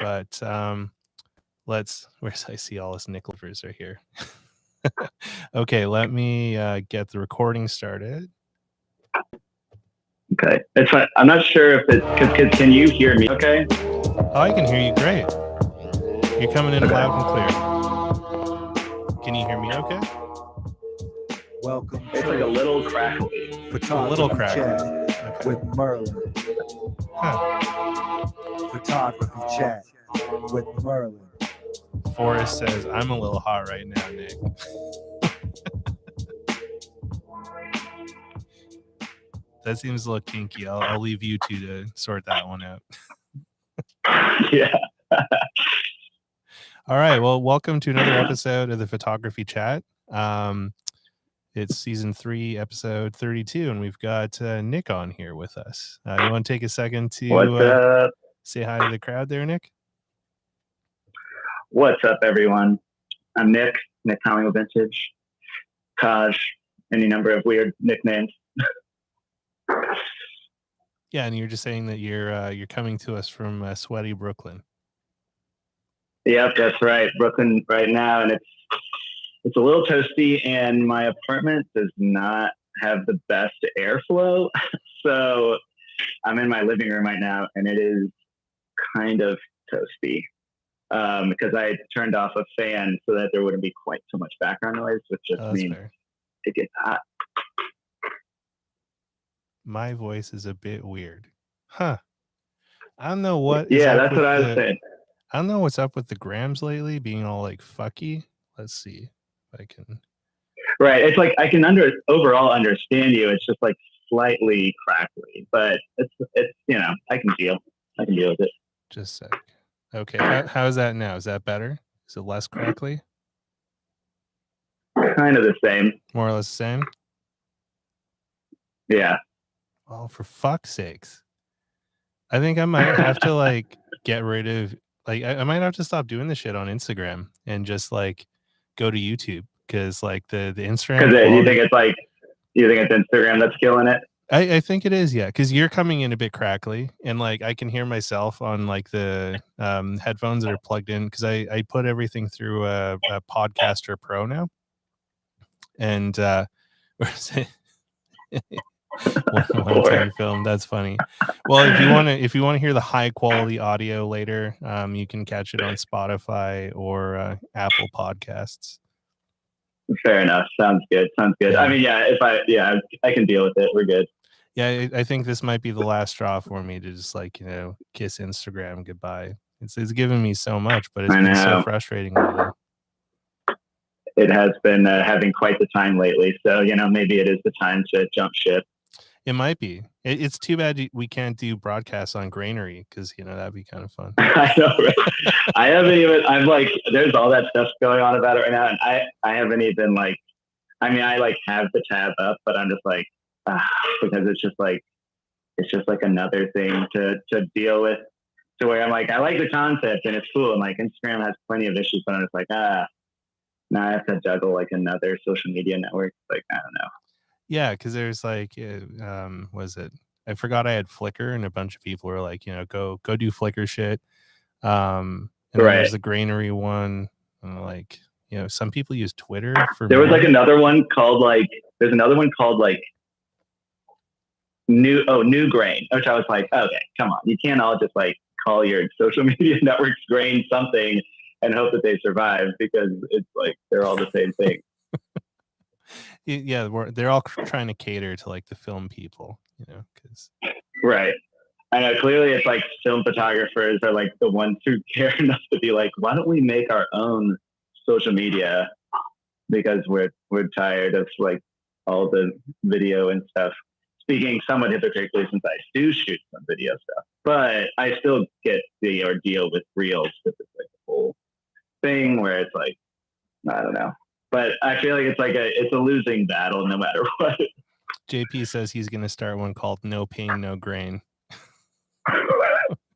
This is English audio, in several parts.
but I see all this Nicholas right here. Okay, let me get the recording started. Okay, it's fine. I'm not sure if it's can you hear me? Okay. Oh, I can hear you great. You're coming in loud and clear. Can you hear me? Okay. Welcome. It's like a little crackly. A little crackly. Okay. With Merlin. Photography chat with Merlin. Forrest says, I'm a little hot right now, Nick. That seems a little kinky. I'll leave you two to sort that one out. Yeah. All right. Well, welcome to another episode of the Photography Chat. It's season 3, episode 32, and we've got Nick on here with us. You want to take a second to say hi to the crowd there, Nick? What's up, everyone? I'm Nick Collingwood Vintage, Taj, any number of weird nicknames. Yeah, and you're just saying that you're coming to us from sweaty Brooklyn. Yep, that's right. Brooklyn right now, and it's a little toasty, and my apartment does not have the best airflow. So I'm in my living room right now, and it is kind of toasty because I turned off a fan so that there wouldn't be quite so much background noise, which just means it gets hot. My voice is a bit weird. Huh. I don't know what. Yeah, that's what I was saying. I don't know what's up with the grams lately being all like fucky. Let's see if I can. Right. It's like I can overall understand you. It's just like slightly crackly, but it's I can deal with it. Just a sec. Okay. How is that now? Is that better? Is it less crackly? Kind of the same. More or less the same? Yeah. Oh, for fuck's sakes. I think I might have to like get rid of I might have to stop doing this shit on Instagram and just like go to YouTube because like the Instagram. Because you think it's Instagram that's killing it? I think it is, yeah. Because you're coming in a bit crackly, and like I can hear myself on like the headphones that are plugged in because I put everything through a Podcaster Pro now, and one-time film. That's funny. Well, if you want to hear the high quality audio later, you can catch it on Spotify or Apple Podcasts. Fair enough. Sounds good. Yeah. I mean, I can deal with it. We're good. Yeah, I think this might be the last straw for me to just like kiss Instagram goodbye. It's given me so much, but it's been so frustrating lately. It has been having quite the time lately. So, maybe it is the time to jump ship. It might be. It's too bad we can't do broadcasts on Grainery because, that'd be kind of fun. I know, right? I haven't even, I'm like, there's all that stuff going on about it right now. And I haven't even like, I mean, I like have the tab up, but I'm just like, because it's just like another thing to deal with to where I'm like, I like the concept and it's cool. And like Instagram has plenty of issues, but I'm just like, now I have to juggle like another social media network. Like, I don't know. Yeah, because there's like, was it? I forgot I had Flickr, and a bunch of people were like, go do Flickr shit. And then there's the Grainery one. Like, some people use Twitter for. There was like another one called like. There's another one called like. New Grain, which I was like, okay, come on, you can't all just like call your social media networks Grain something and hope that they survive because it's like they're all the same thing. Yeah, they're all trying to cater to like the film people, because right. I know clearly it's like film photographers are like the ones who care enough to be like, why don't we make our own social media because we're tired of like all the video and stuff. Speaking somewhat hypocritically since I do shoot some video stuff, but I still get the ordeal with Reels because it's like the whole thing where it's like, I don't know. But I feel like it's a losing battle no matter what. JP says he's going to start one called No Pain, No Grain.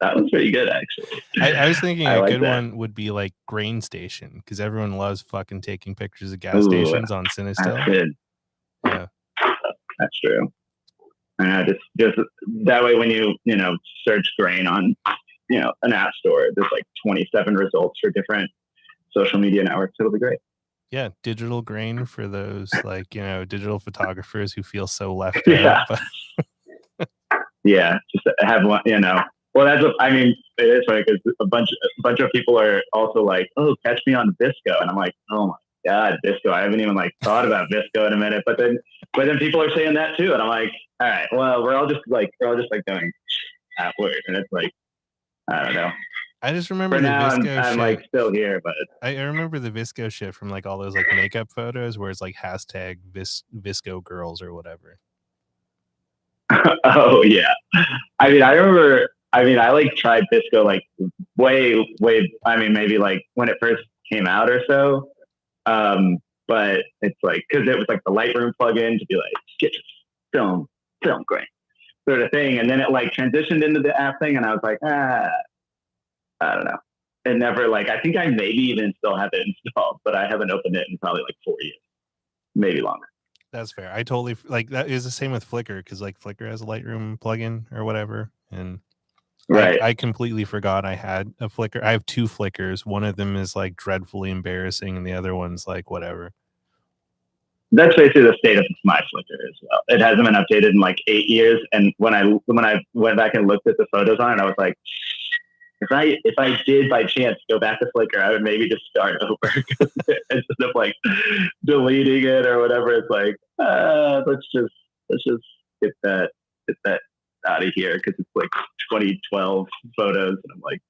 That was pretty good, actually. I was thinking a good one would be like Grain Station because everyone loves fucking taking pictures of gas stations on Cinestill. That's good. Yeah. That's true. And just that way when you search grain on an app store. There's like 27 results for different social media networks. It'll be great. Yeah, digital grain for those digital photographers who feel so left Yeah. out. But yeah, just have one. Well, it is funny because a bunch of people are also like, "Oh, catch me on Visco," and I'm like, "Oh my God, Visco! I haven't even thought about Visco in a minute." But then people are saying that too, and I'm like, "All right, well, we're all just doing that word," and it's like, I don't know. I just remember For the now, Visco I'm shit. still here, but I remember the Visco shit from all those makeup photos where it's hashtag Visco girls or whatever. Oh yeah. I remember. I tried Visco way. Maybe when it first came out or so. But it's because it was the Lightroom plugin to be get your film grain sort of thing, and then it transitioned into the app thing, and I was like, I don't know. It never I think I maybe even still have it installed, but I haven't opened it in probably 4 years, maybe longer. That's fair. I totally that is the same with Flickr because Flickr has a Lightroom plugin or whatever, and right. I completely forgot I had a Flickr. I have 2 Flickrs. One of them is dreadfully embarrassing, and the other one's whatever. That's basically the state of my Flickr as well. It hasn't been updated in 8 years, and when I went back and looked at the photos on it, I was like, if I did by chance go back to Flickr, I would maybe just start over instead of deleting it or whatever. It's let's just get that out of here because it's 2012 photos, and I'm like,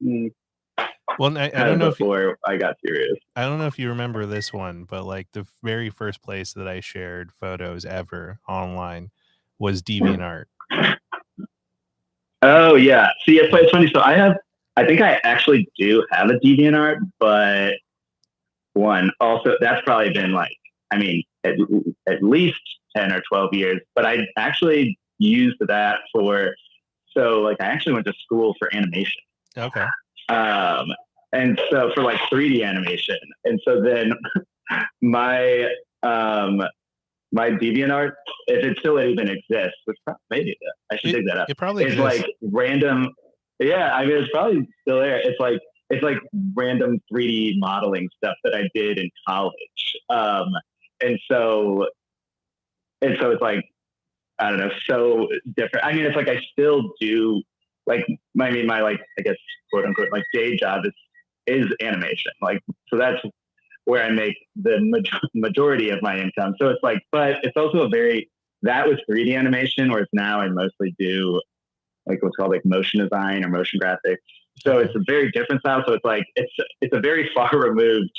well, I don't know before I got serious. I don't know if you remember this one, but the very first place that I shared photos ever online was DeviantArt. Oh yeah, see, it's funny. So I think I actually do have a DeviantArt, but also that's probably been at least 10 or 12 years. But I actually used that I actually went to school for animation. Okay. And so for 3D animation, and so then my DeviantArt, if it still even exists, which maybe I should dig that up. It probably is random. Yeah, it's probably still there. It's random 3D modeling stuff that I did in college. And so it's I don't know, so different. It's I still do my I guess quote unquote day job is animation. So that's where I make the majority of my income. So it's but it's also that was 3D animation, whereas now I mostly do what's called motion design or motion graphics. So it's a very different style. So it's a very far removed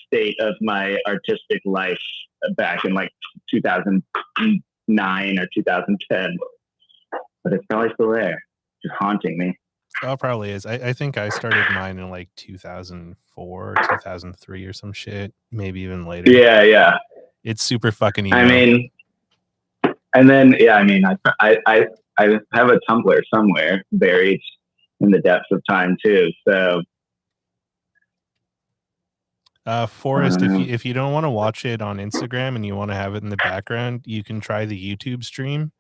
state of my artistic life back in 2009 or 2010. But it's probably still there, just haunting me. Oh, it probably is. I think I started mine in 2004, 2003 or some shit, maybe even later. Yeah. It's super fucking emo. And then I have a Tumblr somewhere buried in the depths of time too. So, Forrest, if you don't want to watch it on Instagram and you want to have it in the background, you can try the YouTube stream.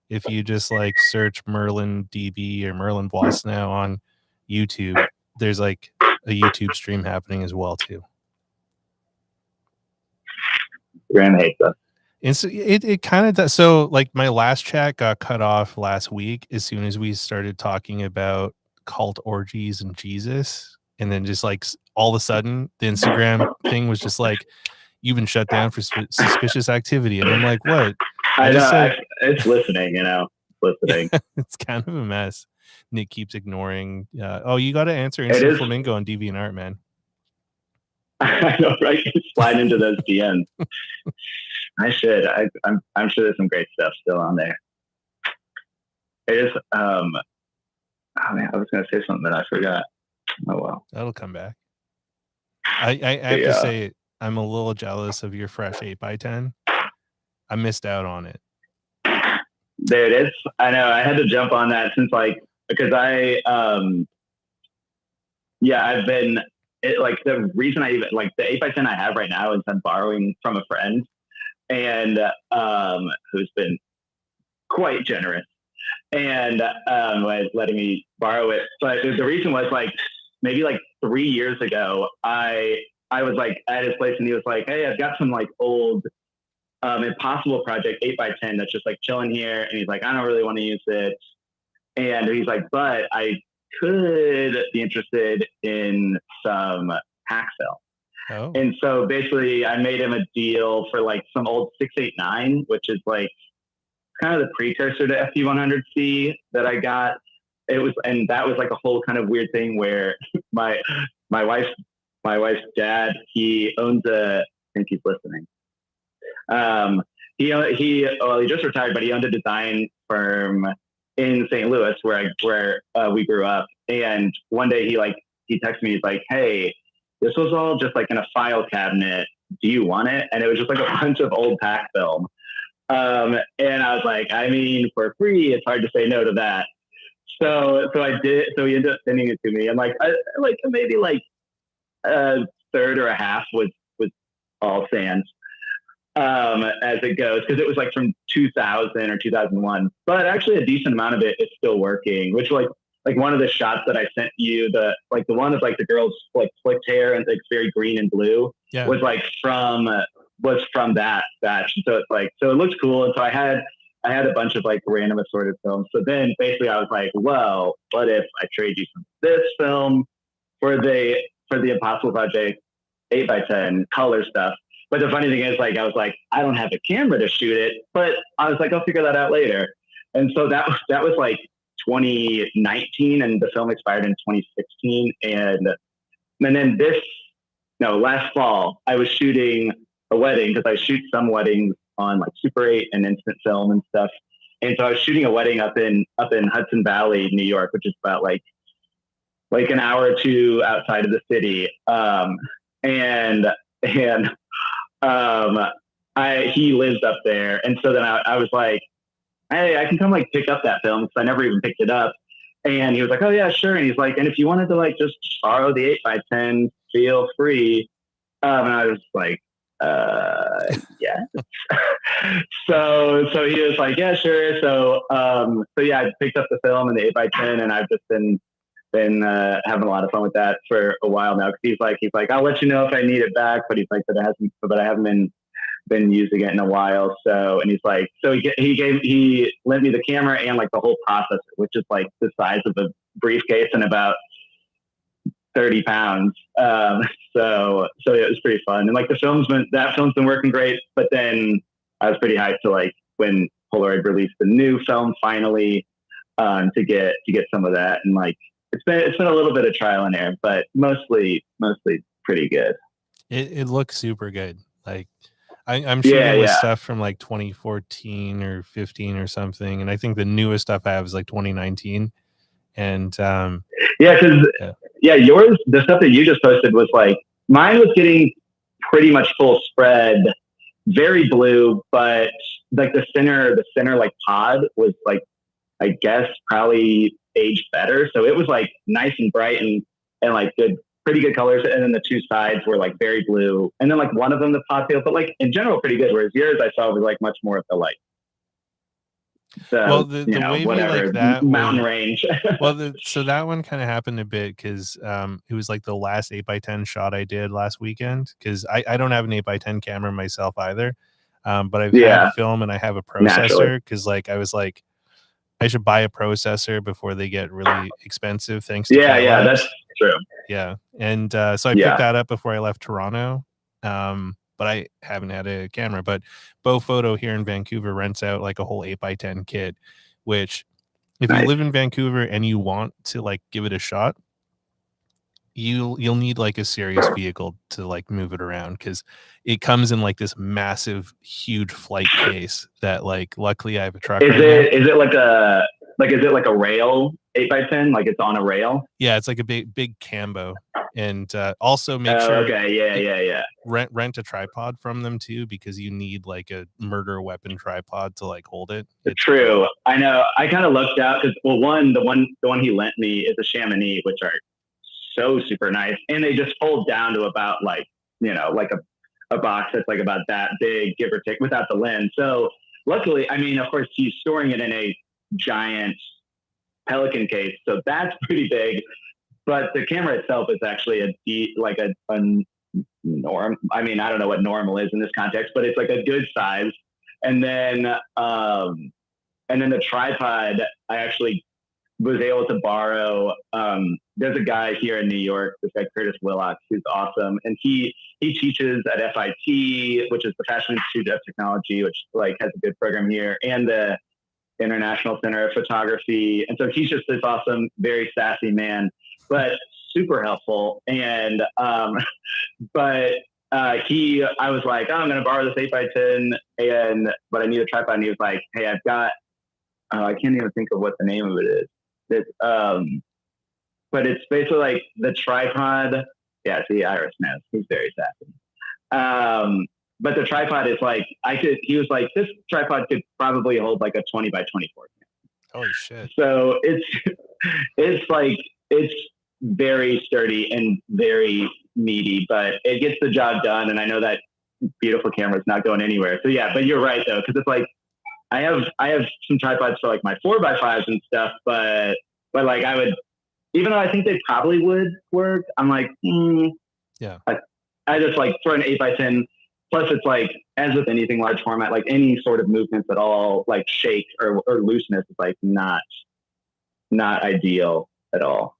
If you just search Merlin DB or Merlin Boisneau on YouTube, there's a YouTube stream happening as well too. Graham hates us. It kind of does. So my last chat got cut off last week as soon as we started talking about cult orgies and Jesus, and then just all of a sudden the Instagram thing was just you've been shut down for suspicious activity, and I'm like, what? I know it's listening, listening. It's kind of a mess. Nick keeps ignoring. You got to answer Instant Flamingo on DeviantArt, man. I know, right? Slide into those DMs. I should. I'm sure there's some great stuff still on there. It is. Oh man, I was going to say something that I forgot. Oh well. That'll come back. I have to say I'm a little jealous of your fresh 8x10. I missed out on it. There it is. I know. I had to jump on that since because I've been the reason I even the 8x10 I have right now is I'm borrowing from a friend and who's been quite generous. and was letting me borrow it. But the reason was like maybe like 3 years ago, I was like at his place and he was like, "Hey, I've got some like old Impossible Project 8x10 that's just like chilling here," and he's like, "I don't really want to use it," and he's like, "But I could be interested in some packfilm." Oh. And so basically, I made him a deal for like some old 689, which is like kind of the precursor to FP100C that I got. It was, and that was like a whole kind of weird thing where my my wife's dad, he owns a, I think he's listening. He just retired, but he owned a design firm in St. Louis where we grew up. And one day he texted me, he's like, "Hey, this was all just like in a file cabinet. Do you want it?" And it was just like a bunch of old pack film. And I was like, I mean, for free, it's hard to say no to that. So I did. So he ended up sending it to me, and like maybe like a third or a half was all sans as it goes, because it was like from 2000 or 2001. But actually, a decent amount of it is still working. Which like one of the shots that I sent you, the one of like the girl's like flicked hair and it's very green and blue, was like from that batch. And so it's like, so it looks cool. And so I had a bunch of like random assorted films. So then basically I was like, well, what if I trade you some of this film for the Impossible Project 8x10 color stuff? But the funny thing is, like, I was like, I don't have a camera to shoot it, but I was like, I'll figure that out later. And so that was like 2019, and the film expired in 2016. And then last fall, I was shooting a wedding, because I shoot some weddings on like Super 8 and instant film and stuff. And so I was shooting a wedding up in Hudson Valley, New York, which is about like an hour or two outside of the city. He lives up there. And so then I was like, "Hey, I can come like pick up that film," because I never even picked it up. And he was like, "Oh yeah, sure." And he's like, "And if you wanted to like just borrow the 8x10, feel free." And I was like, yeah. So he was like, "Yeah, sure." So yeah, I picked up the film and the 8x10, and I've just been having a lot of fun with that for a while now. Cause he's like, "I'll let you know if I need it back," but he's like, but I haven't been using it in a while. So, and he's like, so he lent me the camera and like the whole processor, which is like the size of a briefcase and about 30 pounds. So it was pretty fun. And like that film's been working great, but then I was pretty hyped to like when Polaroid released the new film finally, to get some of that. And like, it's been a little bit of trial and error, but mostly pretty good. It looks super good. Like I'm shooting with stuff from like 2014 or 15 or something, and I think the newest stuff I have is like 2019. And yours, the stuff that you just posted was like, mine was getting pretty much full spread, very blue, but like the center like pod was like, I guess probably aged better. So it was like nice and bright and like pretty good colors. And then the two sides were like very blue. And then like one of them, the pod field, but like in general, pretty good. Whereas yours, I saw was like much more of the like, well, the wavy like that mountain range. So that one kind of happened a bit because it was like the last 8x10 shot I did last weekend, because I don't have an 8x10 camera myself either. But I've had film and I have a processor, because like I was like, I should buy a processor before they get really expensive. Thanks to yeah, that's true. Yeah, and so I picked that up before I left Toronto. But I haven't had a camera. But Bo Photo here in Vancouver rents out like a whole 8x10 kit, which if you live in Vancouver and you want to like give it a shot, you'll need like a serious vehicle to like move it around, because it comes in like this massive, huge flight case that like luckily I have a truck. Is it like a rail 8x10? Like it's on a rail? Yeah, it's like a big Cambo. And also make sure rent a tripod from them too, because you need like a murder weapon tripod to like hold it. It's true. I know. I kind of looked out because the one he lent me is a Chamonix, which are so super nice, and they just fold down to about like, like a box that's like about that big, give or take, without the lens. So luckily, I mean, of course, he's storing it in a giant Pelican case. So that's pretty big, but the camera itself is actually a norm. I mean, I don't know what normal is in this context, but it's like a good size. And then the tripod, I actually was able to borrow. There's a guy here in New York, this guy Curtis Willocks, who's awesome, and he teaches at FIT, which is the Fashion Institute of Technology, which like has a good program here, and the International Center of Photography. And so he's just this awesome, very sassy man, but super helpful. And I was like, oh, I'm going to borrow this 8x10, but I need a tripod. And he was like, hey, I've got, I can't even think of what the name of it is. But it's basically like the tripod. Yeah, see, Iris knows. He's very sassy. But the tripod is like, he was like, this tripod could probably hold like a 20 by 24. Holy shit. So it's very sturdy and very meaty, but it gets the job done. And I know that beautiful camera is not going anywhere. So yeah, but you're right though. Cause it's like, I have some tripods for like my 4x5s and stuff, but like I would, even though I think they probably would work, I'm like, yeah. I just like for an 8x10, plus it's like, as with anything large format, like any sort of movements at all, like shake or looseness is like not ideal at all.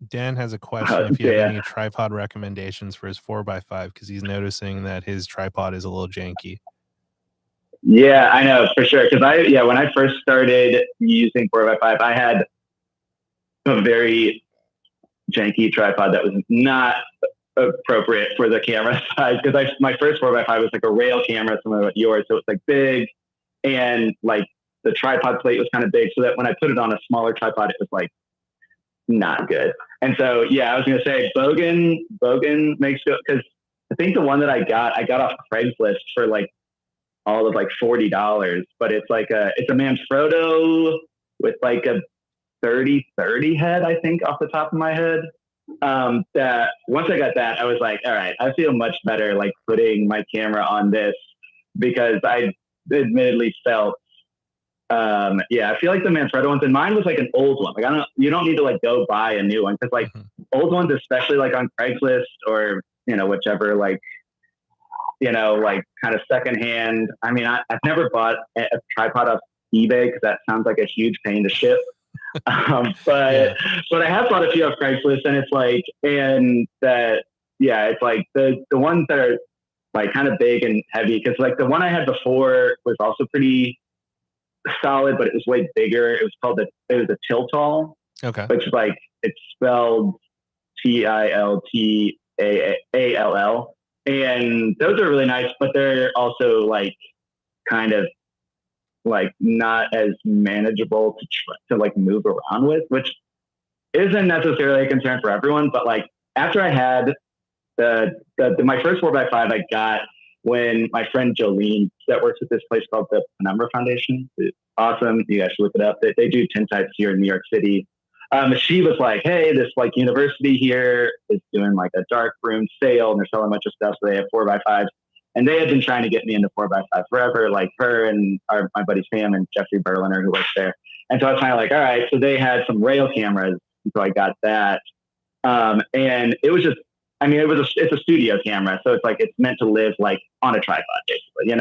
Dan has a question if you have any tripod recommendations for his 4x5, because he's noticing that his tripod is a little janky. Yeah, I know for sure. Because when I first started using 4x5, I had a very janky tripod that was not appropriate for the camera size. Because my first 4x5 was like a rail camera, similar to yours, so it's like big, and like the tripod plate was kind of big, so that when I put it on a smaller tripod, it was like not good. And so yeah, I was gonna say Bogan makes it, because I think the one that I got off Craigslist for like all of like $40, but it's like it's a Manfrotto with like a 30-30 head, I think, off the top of my head. That once I got that, I was like, all right, I feel much better like putting my camera on this, because I admittedly felt I feel like the Manfrotto ones, and mine was like an old one. Like you don't need to like go buy a new one, because like old ones, especially like on Craigslist or whichever, like like kind of secondhand. I mean, I've never bought a tripod off eBay because that sounds like a huge pain to ship. But I have bought a few off Craigslist, and it's like, it's like the ones that are like kind of big and heavy, because like the one I had before was also pretty solid, but it was way bigger. It was a Tiltal. Okay. Which is like, it's spelled Tiltall. And those are really nice, but they're also like kind of like not as manageable to like move around with, which isn't necessarily a concern for everyone. But like after I had my first 4x5, I got when my friend Jolene, that works at this place called the Penumbra Foundation. It's awesome. You guys should look it up. They do tintypes here in New York City. She was like, hey, this like university here is doing like a dark room sale, and they're selling a bunch of stuff. So they have 4x5s, and they had been trying to get me into 4x5 forever, like her and my buddy Sam and Jeffrey Berliner, who works there. And so I was kind of like, all right. So they had some rail cameras, and so I got that. And it was just, I mean, it's a studio camera, so it's like it's meant to live like on a tripod, basically,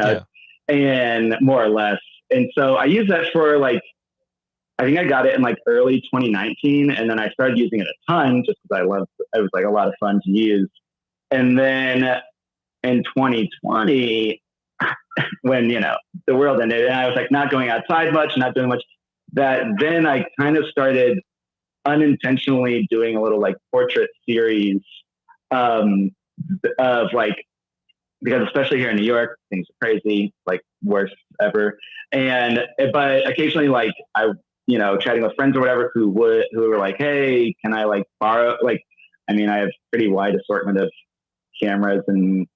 and more or less. And so I used that for like, I think I got it in like early 2019, and then I started using it a ton just because it was like a lot of fun to use. And then in 2020, when the world ended, and I was like not going outside much, not doing much, then I kind of started unintentionally doing a little like portrait series of like, because especially here in New York, things are crazy, like worst ever. But occasionally, like I, chatting with friends or whatever who were like, hey, can I like borrow? Like, I mean, I have pretty wide assortment of cameras and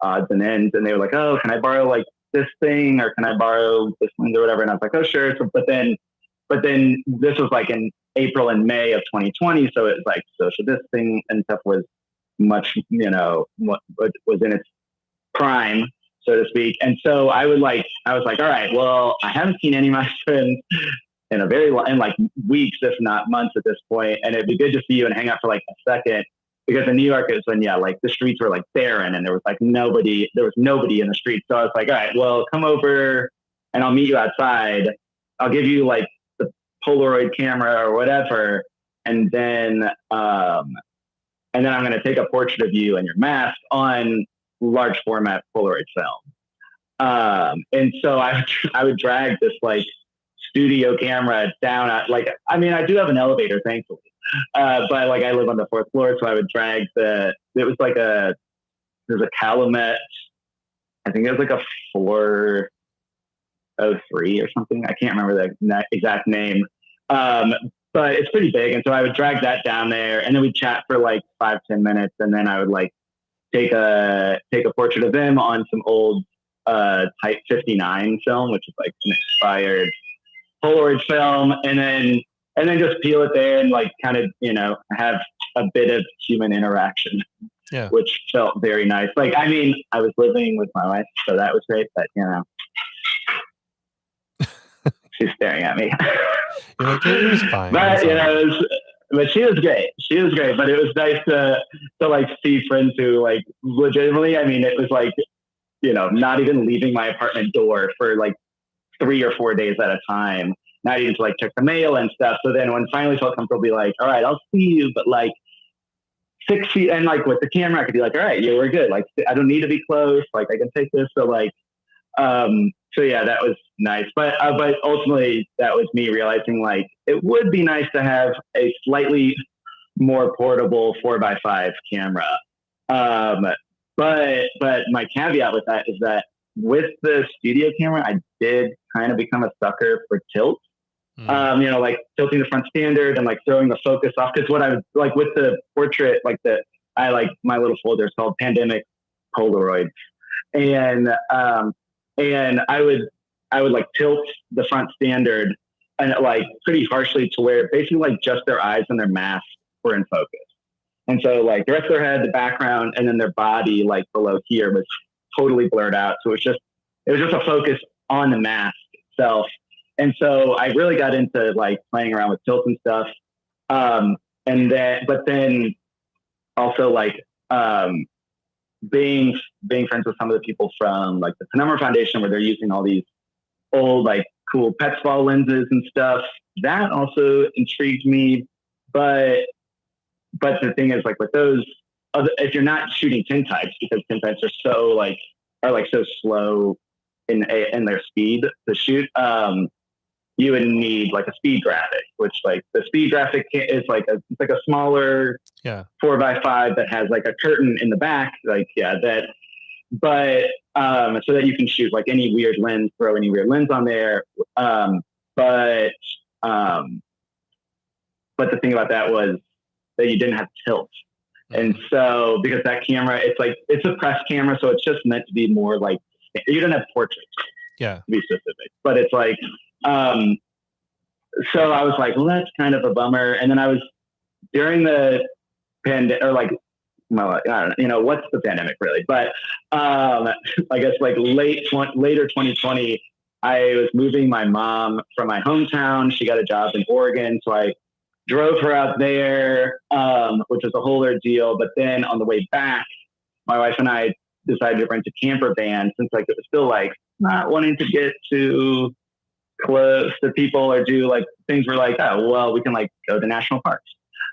odds and ends, and they were like, oh, can I borrow like this thing, or can I borrow this lens or whatever? And I was like, oh, sure. So, but then this was like in April and May of 2020, so it was like social distancing and stuff was much, what was in its prime. so to speak. And so I was like, all right, well, I haven't seen any of my friends in like weeks, if not months at this point. And it'd be good to see you and hang out for like a second, because in New York, it was when, like the streets were like barren and there was nobody in the streets. So I was like, all right, well, come over and I'll meet you outside. I'll give you like the Polaroid camera or whatever. And then I'm going to take a portrait of you and your mask on large format Polaroid film. And so I would drag this like studio camera down at I do have an elevator, thankfully. But like I live on the 4th floor, so I would drag there's a Calumet, I think it was like a 403 or something. I can't remember the exact name. But it's pretty big. And so I would drag that down there and then we'd chat for like 5-10 minutes. And then I would like take a portrait of them on some old Type 59 film, which is like an expired Polaroid film, and then just peel it there and like kind of, have a bit of human interaction, which felt very nice. Like, I mean, I was living with my wife, so that was great, but she's staring at me. You're like, it was fine. But, but she was great. But it was nice to like see friends who like legitimately, I mean, it was like, not even leaving my apartment door for like 3 or 4 days at a time, not even to like check the mail and stuff. So then when finally felt comfortable, be like, all right, I'll see you, but like 6 feet, and like with the camera, I could be like, all right, yeah, we're good. Like, I don't need to be close. Like I can take this. So like, so yeah, that was nice. But ultimately that was me realizing like, it would be nice to have a slightly more portable 4x5 camera. But my caveat with that is that with the studio camera, I did kind of become a sucker for tilt. Like tilting the front standard and like throwing the focus off. Because what I would like with the portrait, I like my little folder is called Pandemic Polaroids, and I would like tilt the front standard and like pretty harshly to where basically like just their eyes and their mask were in focus. And so like the rest of their head, the background, and then their body like below here was totally blurred out. So it was just a focus on the mask itself. And so I really got into like playing around with tilt and stuff. But then also like being friends with some of the people from like the Penumbra Foundation, where they're using all these old like cool Petsval lenses and stuff. That also intrigued me. But the thing is, like with those, if you're not shooting tintypes, because tintypes are so slow in their speed to shoot, you would need like a speed graphic, which like the speed graphic is like a smaller 4x5 that has like a curtain in the back, so that you can shoot like any weird lens, throw any weird lens on there. But the thing about that was that you didn't have tilt. And so, because that camera, it's a press camera, so it's just meant to be more like, you don't have portraits, to be specific. But it's like, so I was like, well, that's kind of a bummer. And then I was during the pandemic, or like, well, I don't know, what's the pandemic really? But I guess like later 2020, I was moving my mom from my hometown. She got a job in Oregon, so I drove her out there, which was a whole ordeal. But then on the way back, my wife and I decided to rent a camper van, since like it was still like not wanting to get too close to people or do like things were like, oh, well, we can like go to national parks.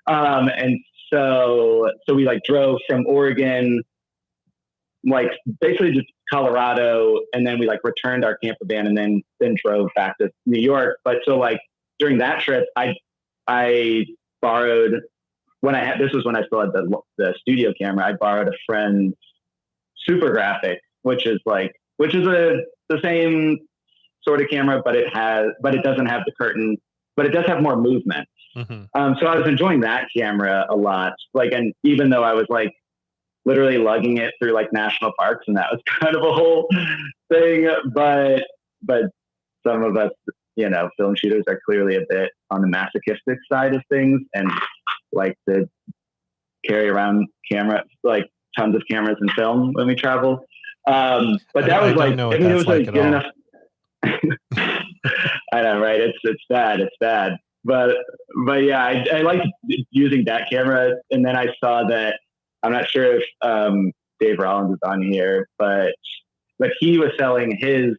And so we like drove from Oregon, like basically just Colorado, and then we like returned our camper van and then drove back to New York. But so like during that trip, I borrowed, this was when I still had the studio camera, I borrowed a friend's Super Graphic, which is the same sort of camera, but it doesn't have the curtain, but it does have more movement. Mm-hmm. So I was enjoying that camera a lot. Like, and even though I was like literally lugging it through like national parks, and that was kind of a whole thing, but some of us, film shooters are clearly a bit on the masochistic side of things, and like to carry around tons of cameras and film when we travel. But that was like, I mean, it was like good enough. I know, right? It's bad. It's bad. But yeah, I like using that camera. And then I saw that, I'm not sure if Dave Rollins is on here, but he was selling his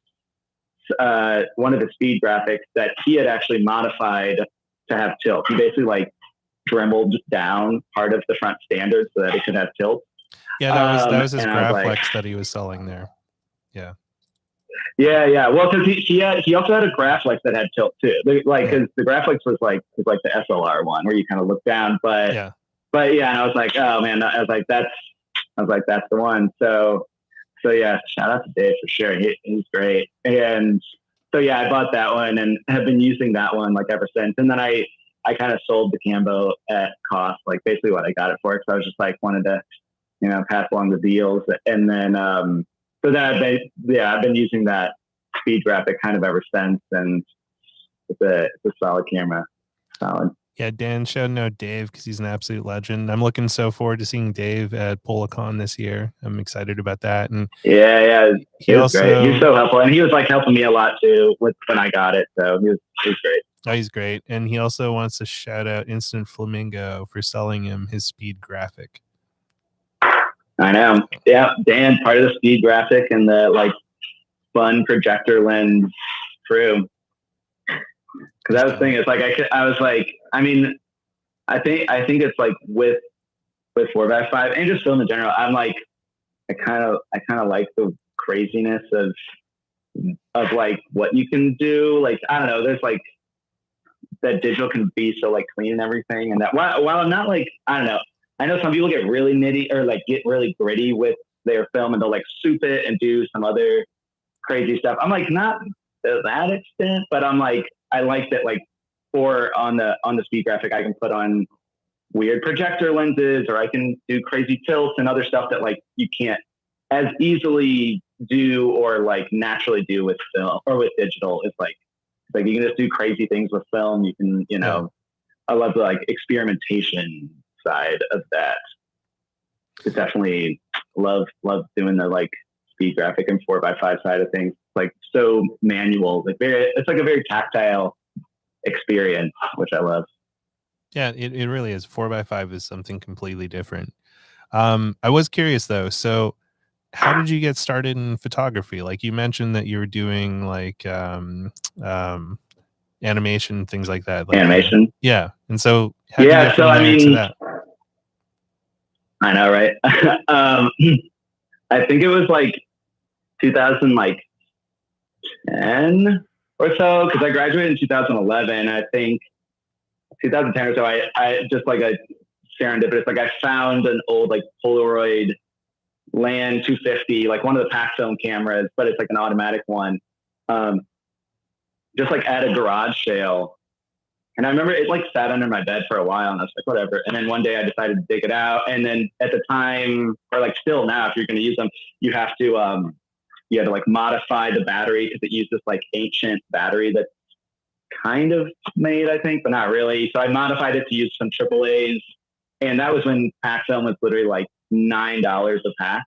one of the speed graphics that he had actually modified to have tilt. He basically like dremeled down part of the front standard so that it could have tilt. Yeah, that was his Graflex that he was selling there. Yeah. Yeah. Well, because he also had a Graflex that had tilt too. Because the Graflex was like the SLR one where you kind of look down. But yeah, and I was like, oh man, I was like that's the one. So yeah, shout out to Dave for sure. He's great. And so yeah, I bought that one and have been using that one like ever since. And then I kind of sold the Cambo at cost, like basically what I got it for, because I was just like wanted to, pass along the deals. And then so then I've been using that speed graphic kind of ever since, and it's a solid camera. Solid. Yeah, Dan showed no Dave because he's an absolute legend. I'm looking so forward to seeing Dave at PolaCon this year. I'm excited about that. And yeah, he was great. He was so helpful, and he was like helping me a lot too when I got it. So he was great. Oh, he's great. And he also wants to shout out Instant Flamingo for selling him his speed graphic. I know. Yeah, Dan, part of the speed graphic and the like fun projector lens crew. Because that was the thing. It's like I was like, I mean, I think it's like with 4x5 and just film in general. I'm like, I kind of like the craziness of like what you can do. Like I don't know. There's like that digital can be so like clean and everything, and that while I'm not like, I don't know. I know some people get really nitty or like get really gritty with their film and they'll like soup it and do some other crazy stuff. I'm like not to that extent, but I'm like, I like that like on the speed graphic, I can put on weird projector lenses or I can do crazy tilts and other stuff that like you can't as easily do or like naturally do with film or with digital. It's like you can just do crazy things with film. You can, I love the like experimentation side of that. I definitely love doing the like speed graphic and 4x5 side of things. Like so manual, like it's like a very tactile experience, which I love. Yeah, it really is. 4x5 is something completely different. I was curious though. So how did you get started in photography? Like you mentioned that you were doing like animation, things like that. Like, animation. Yeah. And so how did you get from there to that? I know, right? I think it was like 2010 or so, because I graduated in 2011. I think 2010 or so, I just like a serendipitous, like I found an old like Polaroid Land 250, like one of the packfilm cameras, but it's like an automatic one, just like at a garage sale. And I remember it like sat under my bed for a while and I was like, whatever. And then one day I decided to dig it out. And then at the time, or like still now, if you're going to use them, you have to like modify the battery because it used this like ancient battery that's kind of made, I think, but not really. So I modified it to use some AAAs. And that was when pack film was literally like $9 a pack.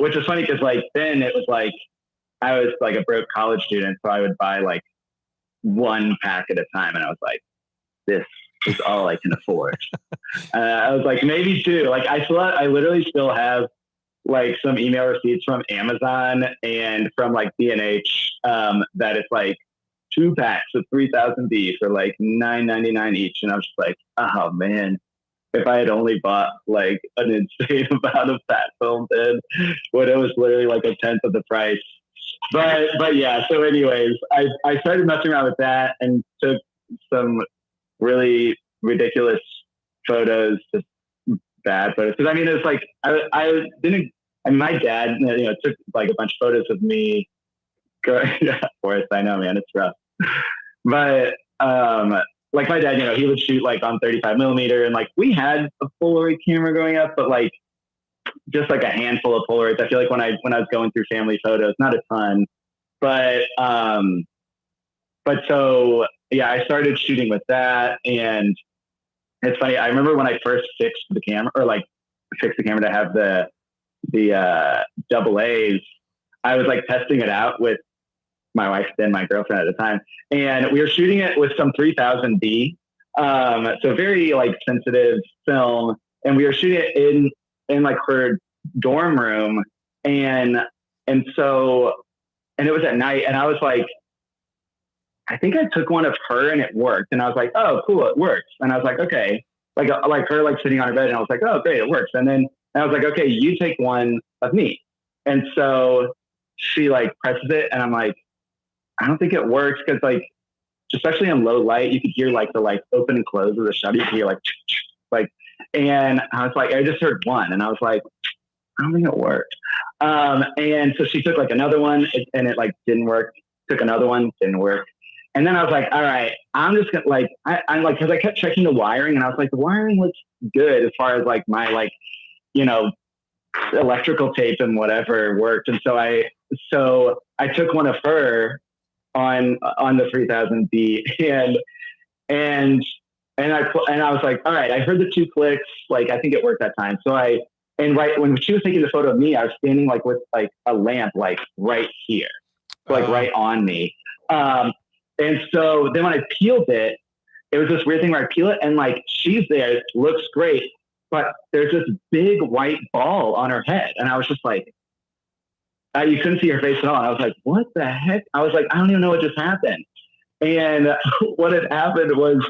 Which is funny because like then it was like, I was like a broke college student. So I would buy like one pack at a time. And I was like, this is all I can afford. I was like, maybe two. Like I literally still have like some email receipts from Amazon and from like B&H that it's like 2 packs of 3000B for like $9.99 each. And I was just like, oh man, if I had only bought like an insane amount of fat film then, when it was literally like a tenth of the price. But yeah, so anyways, I started messing around with that and took some really ridiculous photos, just bad photos. Because I mean, it's like my dad, took like a bunch of photos of me. Yeah, Forrest, I know, man, it's rough. But like my dad, he would shoot like on 35 millimeter, and like we had a Polaroid camera growing up, but like just like a handful of Polaroids. I feel like when I was going through family photos, not a ton, but so yeah, I started shooting with that. And it's funny. I remember when I first fixed the camera to have the double A's, I was like testing it out with my wife, then my girlfriend at the time. And we were shooting it with some 3000D. So very like sensitive film. And we were shooting it in like her dorm room. And it was at night, and I was like, I think I took one of her and it worked. And I was like, oh, cool, it works. And I was like, okay, like her like sitting on her bed, and I was like, oh, great, it works. And then I was like, okay, you take one of me. And so she like presses it, and I'm like, I don't think it works, because like, especially in low light, you could hear like the like open and close of the shutter. You could hear like, and I was like, I just heard one, and I was like, I don't think it worked. And so she took like another one, and it like didn't work. Took another one, didn't work. And then I was like, all right, I'm just gonna like, I'm like, cause I kept checking the wiring, and I was like, the wiring looks good as far as like my like, you know, electrical tape and whatever worked. And so I took one of her on the 3000D, and I was like, all right, I heard the 2 clicks. Like, I think it worked that time. So right when she was taking the photo of me, I was standing like with like a lamp, like right here, like right on me. And so then when I peeled it, it was this weird thing where I peel it, and like, she's there, it looks great, but there's this big white ball on her head. And I was just like, you couldn't see her face at all. And I was like, what the heck? I was like, I don't even know what just happened. And what had happened was,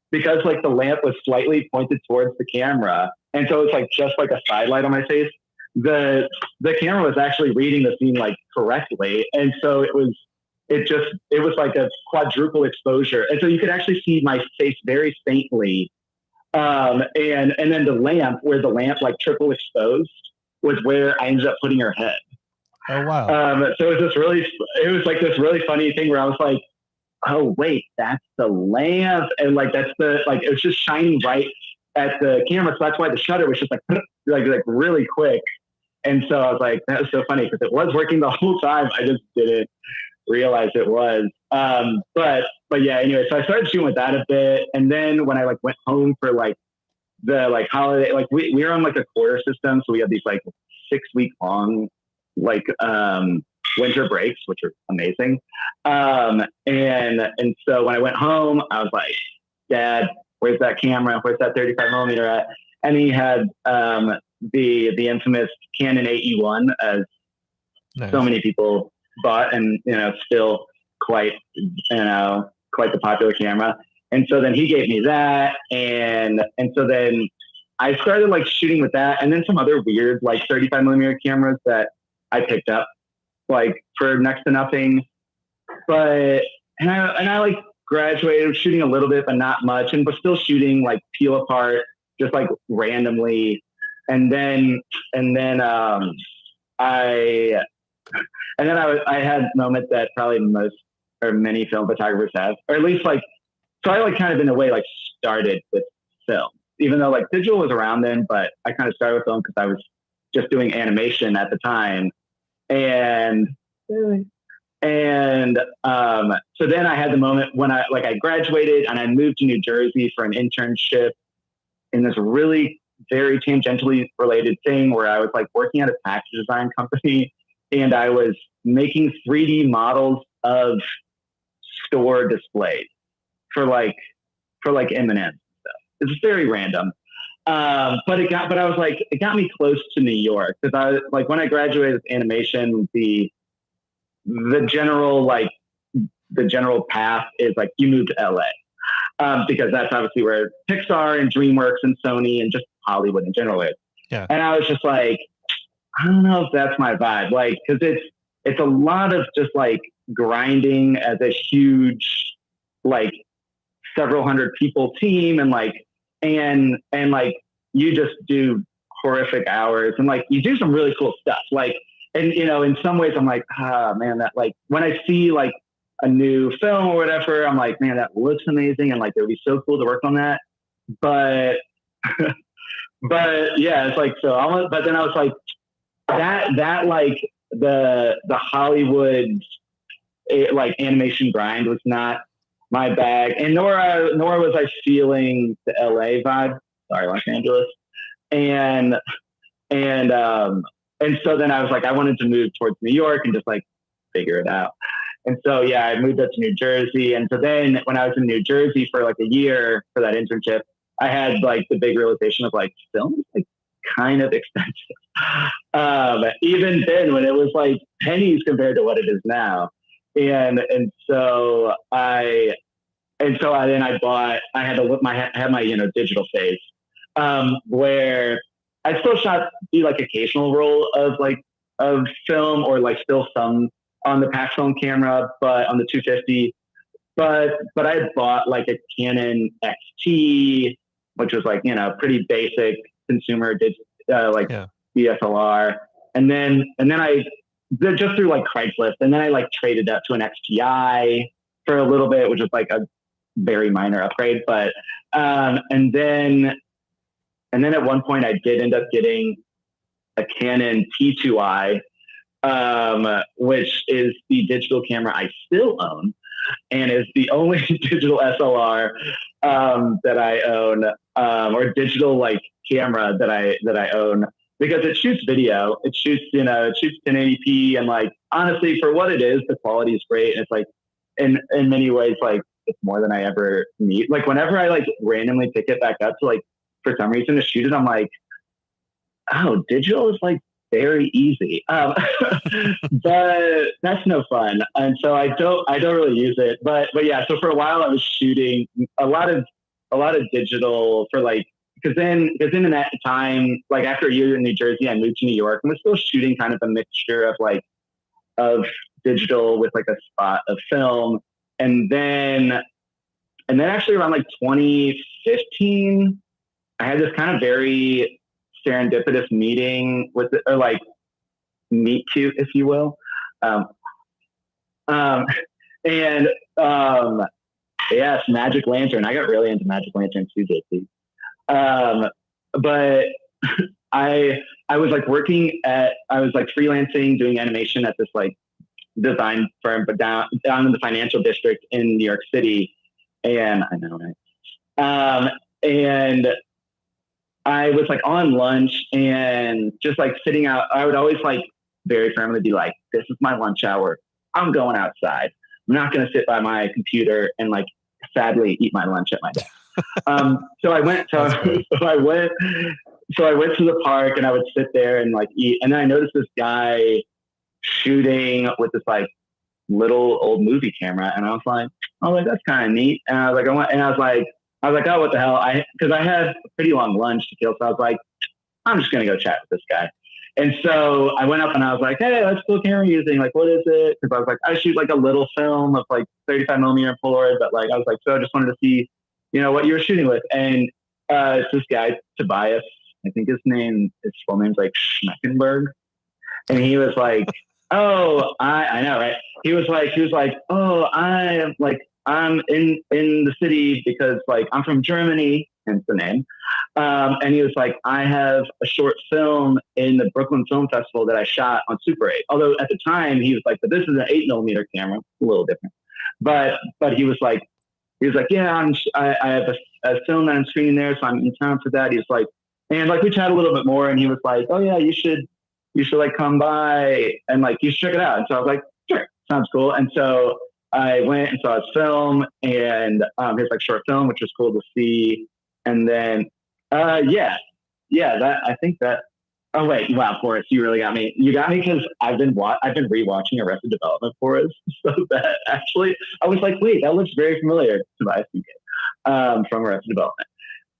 because like the lamp was slightly pointed towards the camera, and so it's like just like a sidelight on my face, the camera was actually reading the scene like correctly. And so it was like a quadruple exposure. And so you could actually see my face very faintly. And then the lamp, where the lamp like triple exposed, was where I ended up putting her head. Oh, wow. So it was like this really funny thing where I was like, oh wait, that's the lamp. And like, it was just shining right at the camera. So that's why the shutter was just like really quick. And so I was like, that was so funny, because it was working the whole time. I just didn't realize it was. But yeah, anyway, so I started shooting with that a bit. And then when I like went home for like the like holiday, like we were on like a quarter system. So we had these like 6-week long, like, winter breaks, which are amazing. And so when I went home, I was like, Dad, where's that camera? Where's that 35mm at? And he had, the infamous Canon 8E1, as so many people bought, and, you know, still quite the popular camera. And so then he gave me that. And so then I started like shooting with that, and then some other weird like 35mm cameras that I picked up like for next to nothing. But, and I like graduated shooting a little bit, but not much, and but still shooting like peel apart, just like randomly. And then I had moments that probably most or many film photographers have, or at least like, so I like kind of in a way like started with film, even though like digital was around then, but I kind of started with film because I was just doing animation at the time. And so then I had the moment when I graduated, and I moved to New Jersey for an internship in this really very tangentially related thing where I was like working at a package design company, and I was making 3D models of store displays for like M&M's and stuff. It's very random. But I was like, it got me close to New York, because I like, when I graduated with animation, the general path is like, you move to LA, because that's obviously where Pixar and DreamWorks and Sony and just Hollywood in general is. Yeah. And I was just like, I don't know if that's my vibe, like, because it's a lot of just like grinding as a huge like several hundred people team, and like you just do horrific hours, and like you do some really cool stuff, like, and you know, in some ways I'm like, man, that like when I see like a new film or whatever, I'm like, man, that looks amazing, and like it would be so cool to work on that. But but yeah, it's like, so but then I was like, that like the Hollywood like animation grind was not my bag, and nor was I feeling the LA vibe. Sorry, Los Angeles. And And so then I was like, I wanted to move towards New York and just like figure it out. And so, yeah, I moved up to New Jersey. And so then when I was in New Jersey for like a year for that internship, I had like the big realization of like film is like kind of expensive. Even then when it was like pennies compared to what it is now. And so I had my, you know, digital phase, where I still do like occasional roll of film or like still some on the packfilm camera, but on the 250, but I had bought like a Canon XT, which was like, you know, pretty basic consumer DSLR. And then I just through like Craigslist, and then I like traded up to an XTI for a little bit, which was like a very minor upgrade. But, and then at one point I did end up getting a Canon T2i, which is the digital camera I still own and is the only digital SLR, that I own, or digital like camera that I own, because it shoots video. It shoots 1080p, and like, honestly, for what it is, the quality is great. And it's like, in many ways, like it's more than I ever need. Like whenever I like randomly pick it back up to like, for some reason to shoot it, I'm like, oh, digital is like very easy. But that's no fun. And so I don't really use it, but yeah, so for a while I was shooting a lot of digital for like, because then in that time, like after a year in New Jersey, I moved to New York and was still shooting kind of a mixture of digital with like a spot of film. And then actually around like 2015, I had this kind of very serendipitous meeting with or like meet cute, if you will. Yes, Magic Lantern. I got really into Magic Lantern too, JP. But I was like I was like freelancing, doing animation at this like design firm, but down in the financial district in New York City. And I know, right? And I was like on lunch and just like sitting out. I would always like very firmly be like, this is my lunch hour. I'm going outside. I'm not going to sit by my computer and like sadly eat my lunch at my desk. So I went to the park and I would sit there and like eat. And then I noticed this guy shooting with this like little old movie camera. And I was like, that's kind of neat. And I was like, oh, what the hell? Because I had a pretty long lunch to kill. So I was like, I'm just going to go chat with this guy. And so I went up and I was like, hey, what's cool camera using? Like, what is it? Because I was like, I shoot like a little film of like 35 millimeter Polaroid. But like, I was like, so I just wanted to see, you know, what you were shooting with. And it's this guy, Tobias. I think his full name's like Schmeckenberg. And he was like, oh, I know, right? He was like, oh, I'm in the city because like I'm from Germany, hence the name. And he was like, I have a short film in the Brooklyn Film Festival that I shot on Super 8. Although at the time he was like, but this is an 8 millimeter camera, a little different. But he was like, yeah, I have a film that I'm screening there, so I'm in town for that. He was like, and like we chatted a little bit more, and he was like, oh yeah, you should like come by and like you should check it out. And so I was like, sure, sounds cool. And so I went and saw his film and his like short film, which was cool to see. And then I think that. Oh wait, wow, Forrest, you really got me. You got me because I've been rewatching Arrested Development, Forrest. So that actually, I was like, wait, that looks very familiar to my from Arrested Development.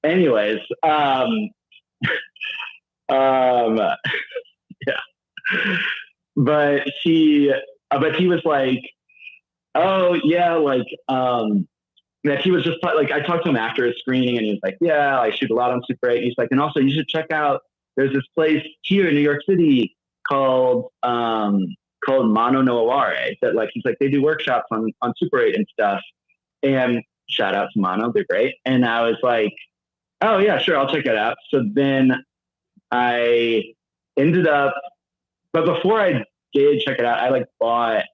Anyways, yeah, but he was like, oh yeah, like that he was just like, I talked to him after his screening and he was like, yeah, I shoot a lot on Super 8. He's like, and also you should check out, there's this place here in New York City called Mono Noire that like, he's like, they do workshops on Super 8 and stuff. And shout out to Mono, they're great. And I was like, oh yeah, sure, I'll check it out. So then I ended up, but before I did check it out, I like bought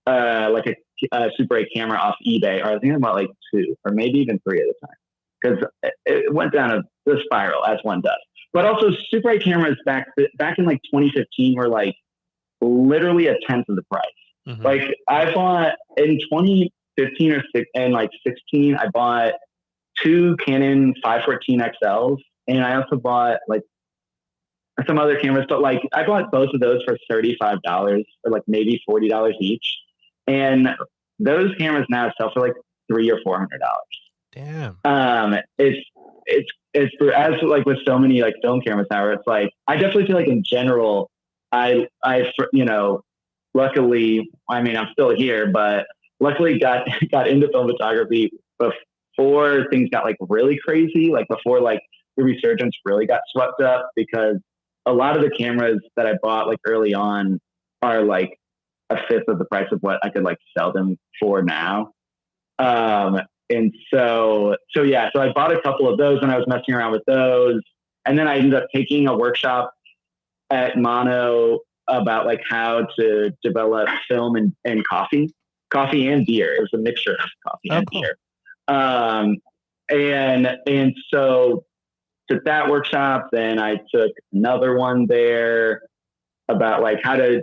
like a Super 8 camera off eBay, or I think I bought like 2 or maybe even 3 at a time, because it went down the spiral as one does. but also Super 8 cameras back in like 2015 were like literally a tenth of the price. Mm-hmm. Like I bought in 2015 and like 16, I bought 2 Canon 514 XLs, and I also bought like some other cameras, but like I bought both of those for $35 or like maybe $40 each, and those cameras now sell for like $300 or $400. Damn. It's as like with so many like film cameras now, where it's like I definitely feel like in general, I you know, luckily, I mean I'm still here, but luckily got into film photography before things got like really crazy, like before like the resurgence really got swept up, because a lot of the cameras that I bought like early on are like a fifth of the price of what I could like sell them for now. And so I bought a couple of those and I was messing around with those. And then I ended up taking a workshop at Mono about like how to develop film and coffee and beer. It was a mixture of coffee and beer. And so took that workshop. Then I took another one there about like how to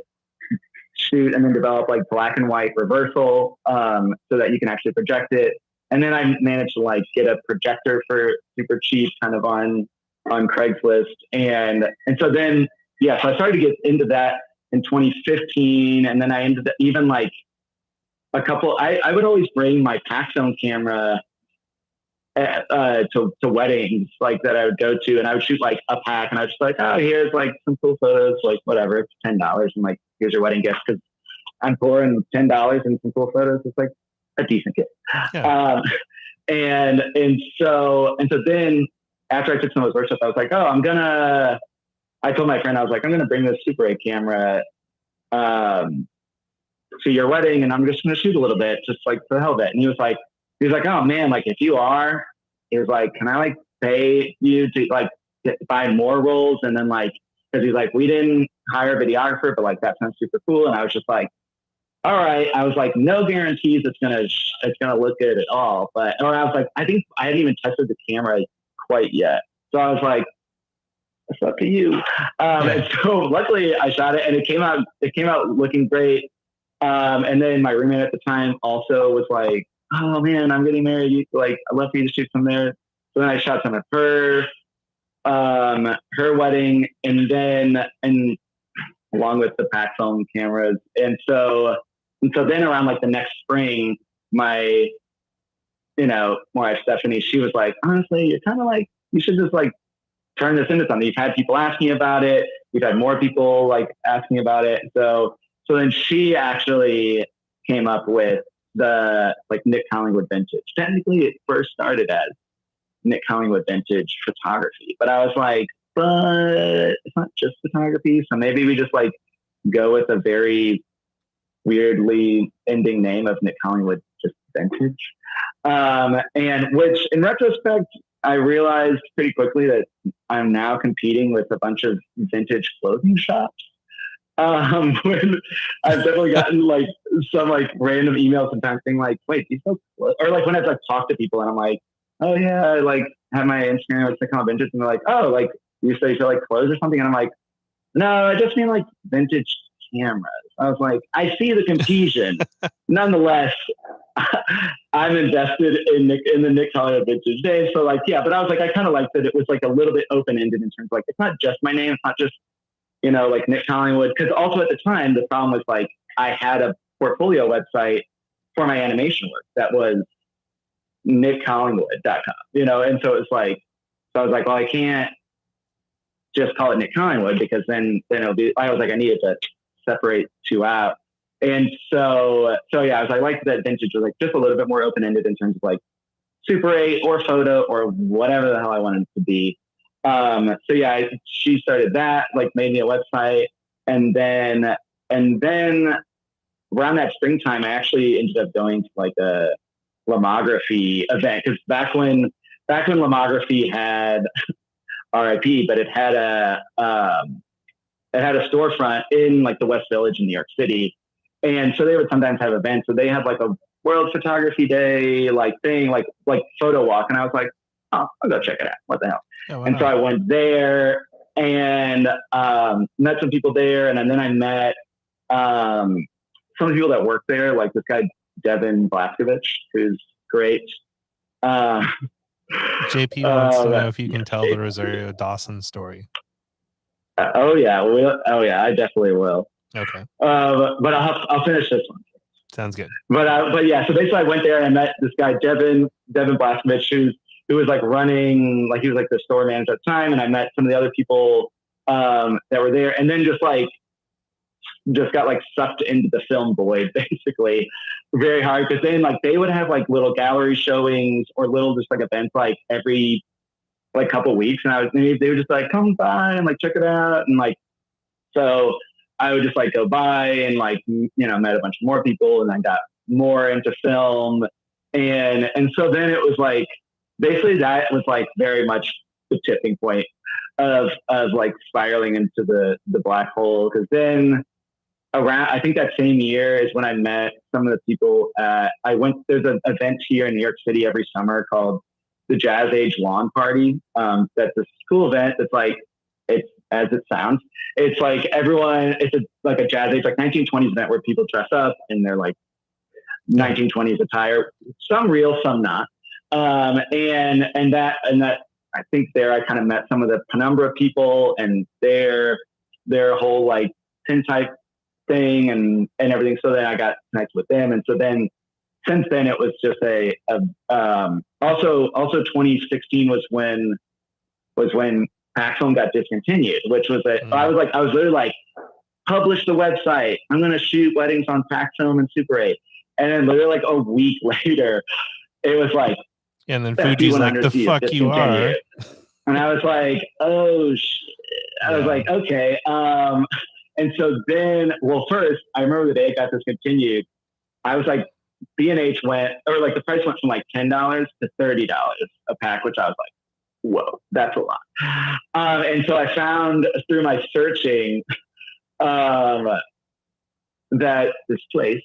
shoot and then develop like black and white reversal, so that you can actually project it. And then I managed to like get a projector for super cheap, kind of on Craigslist. And so then, so I started to get into that in 2015. And then I ended up even like I would always bring my packfilm camera to weddings like that I would go to, and I would shoot like a pack, and I was just like, oh, here's like some cool photos, like whatever, it's $10, and like here's your wedding gift, because I'm poor, and $10 and some cool photos is like a decent gift. Yeah. And so then after I took some of those workshops, I was like, I told my friend, I was like, I'm gonna bring this Super 8 camera to your wedding, and I'm just gonna shoot a little bit, just like for the hell of it. And he was like, oh man, like if you are, he was like, can I like pay you to like buy more rolls? And then like, cause he's like, we didn't hire a videographer, but like that sounds super cool. And I was just like, all right. I was like, no guarantees it's gonna look good at all. But I was like, I think I hadn't even tested the camera quite yet. So I was like, it's up to you. And so luckily I shot it and it came out looking great. And then my roommate at the time also was like, oh man, I'm getting married. Like, I'd love for you to shoot some there. So then I shot some of her wedding, and along with the packfilm cameras. And so then around like the next spring, my wife Stephanie, she was like, honestly, you're kind of like, you should just like turn this into something. You've had people asking about it. You've had more people like asking about it. So then she actually came up with the like Nick Collingwood Vintage. Technically it first started as Nick Collingwood Vintage Photography, but I was like, but it's not just photography, so maybe we just like go with a very weirdly ending name of Nick Collingwood, just Vintage. And which in retrospect I realized pretty quickly that I'm now competing with a bunch of vintage clothing shops. When I've definitely gotten like some like random emails sometimes being like, wait, do you sell clothes? Or like when I've like talked to people and I'm like, oh yeah, I like have my Instagram, it's become vintage, and they're like, oh, like you say you sell like clothes or something, and I'm like, no, I just mean like vintage cameras. I was like, I see the confusion. Nonetheless, I'm invested in the Nick Collingwood Vintage days. So like, yeah, but I was like, I kind of liked that it was like a little bit open-ended in terms of like, it's not just my name, it's not just like Nick Collingwood. Because also at the time, the problem was like I had a portfolio website for my animation work that was nickcollingwood.com, and so it's like, so I was like, well, I can't just call it Nick Collingwood, because then it'll be, I was like, I needed to separate two out. And so yeah, I liked that vintage was like just a little bit more open-ended in terms of like Super 8 or photo or whatever the hell I wanted it to be. So yeah, she started that, like made me a website. And then around that springtime, I actually ended up going to like a lomography event. Cause back when lomography had RIP, but it had a storefront in like the West Village in New York City. And so they would sometimes have events. So they had like a World Photography Day, like thing, like photo walk. And I was like, oh, I'll go check it out. What the hell? Yeah, and so I went there and met some people there. And then I met some of the people that work there, like this guy, Devin Blaskovich, who's great. JP wants to know if you can tell the Rosario Dawson story. Oh yeah, I definitely will. Okay. But I'll finish this one. Sounds good. But yeah, so basically I went there and I met this guy, Devin Blaskovich, who was like running, like he was like the store manager at the time. And I met some of the other people that were there, and then just got like sucked into the film void basically very hard. Cause then like they would have like little gallery showings or little just like events like every like couple weeks. And they were just like, come by and like check it out. And like, so I would just like go by and like, met a bunch of more people, and I got more into film. And so then it was like, basically that was like very much the tipping point of like spiraling into the black hole. Cause then around, I think that same year is when I met some of the people there's an event here in New York City every summer called the Jazz Age Lawn Party. That's this cool event that's like, it's as it sounds. It's like everyone, like a Jazz Age, like 1920s event where people dress up in their like 1920s attire, some real, some not. And that I think there I kind of met some of the Penumbra people and their whole like tintype thing and everything. So then I got connected with them. And so then since then it was just also 2016 was when packfilm got discontinued, which was I was literally like, publish the website. I'm going to shoot weddings on packfilm and Super 8. And then literally like a week later, it was like, and then Fuji's like, the fuck you are. And I was like, oh shit. I was like, okay. And so then, well, first I remember the day it got discontinued, I was like, B&H went, or like the price went from like $10 to $30 a pack, which I was like, whoa, that's a lot. And so I found through my searching that this place,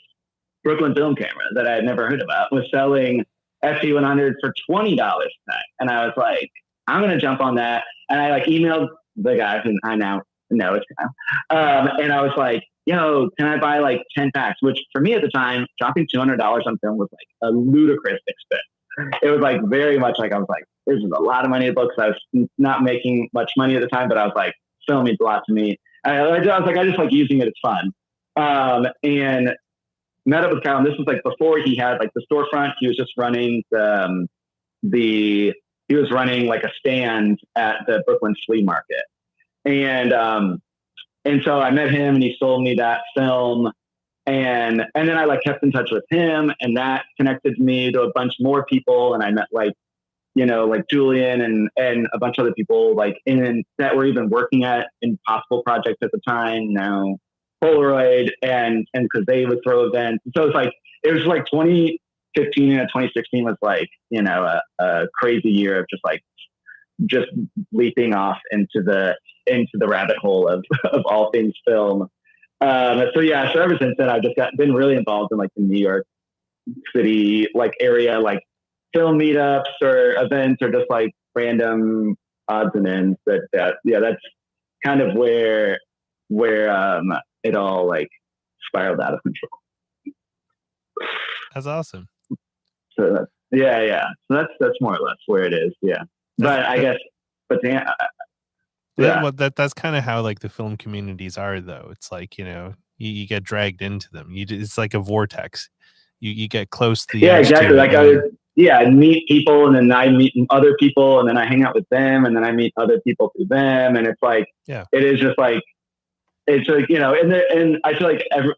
Brooklyn Film Camera, that I had never heard about, was selling FP100 for $20 a pack. And I was like, I'm going to jump on that. And I like emailed the guy who I now know it's Kyle. And I was like, yo, can I buy like 10 packs? Which for me at the time, dropping $200 on film was like a ludicrous expense. It was like very much like, I was like, this is a lot of money to books. I was not making much money at the time, but I was like, film means a lot to me. I was like, I just like using it as fun. And met up with Kyle, and this was like before he had like the storefront. He was just running he was running like a stand at the Brooklyn flea market. And so I met him and he sold me that film. And then I like kept in touch with him, and that connected me to a bunch more people. And I met like, like Julian and a bunch of other people like that were even working at Impossible Projects at the time, now Polaroid, and because they would throw events. So it was like 2015 and 2016 was like, a crazy year of just leaping off into the rabbit hole of all things film. So ever since then, I've just been really involved in like the New York City like area, like film meetups or events or just like random odds and ends. That's kind of where it all like spiraled out of control. That's awesome. So So that's more or less where it is. Yeah. That's kind of how like the film communities are, though. It's like, you get dragged into them. It's like a vortex. You get close to the edge. Exactly. Like I meet people, and then I meet other people, and then I hang out with them, and then I meet other people through them, and it's like, it is just like, it's like, and I feel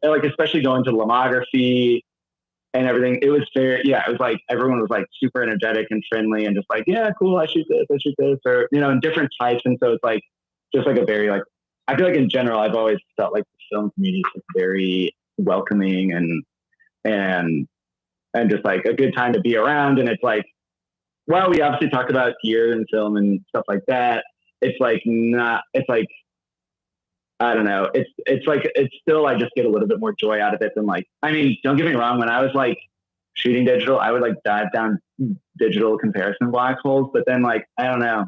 like especially going to Lomography and everything, it was it was like everyone was like super energetic and friendly and just like, yeah, cool, I shoot this, or in different types. And so it's like just like a very like, I feel like in general I've always felt like the film community is very welcoming and just like a good time to be around. And it's like, while we obviously talk about gear and film and stuff like that, it's like I don't know. It's like, it's still, I just get a little bit more joy out of it than like, I mean, don't get me wrong. When I was like shooting digital, I would like dive down digital comparison black holes. But then like, I don't know,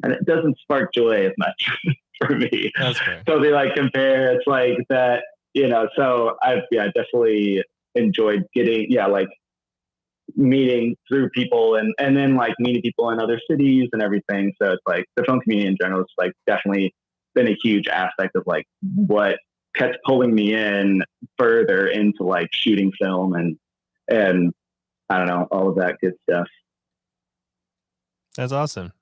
and it doesn't spark joy as much for me. That's fair. So they like compare, it's like that, so I've definitely enjoyed getting, like meeting through people and then like meeting people in other cities and everything. So it's like the film community in general is like definitely been a huge aspect of like what kept pulling me in further into like shooting film and I don't know, all of that good stuff. That's awesome.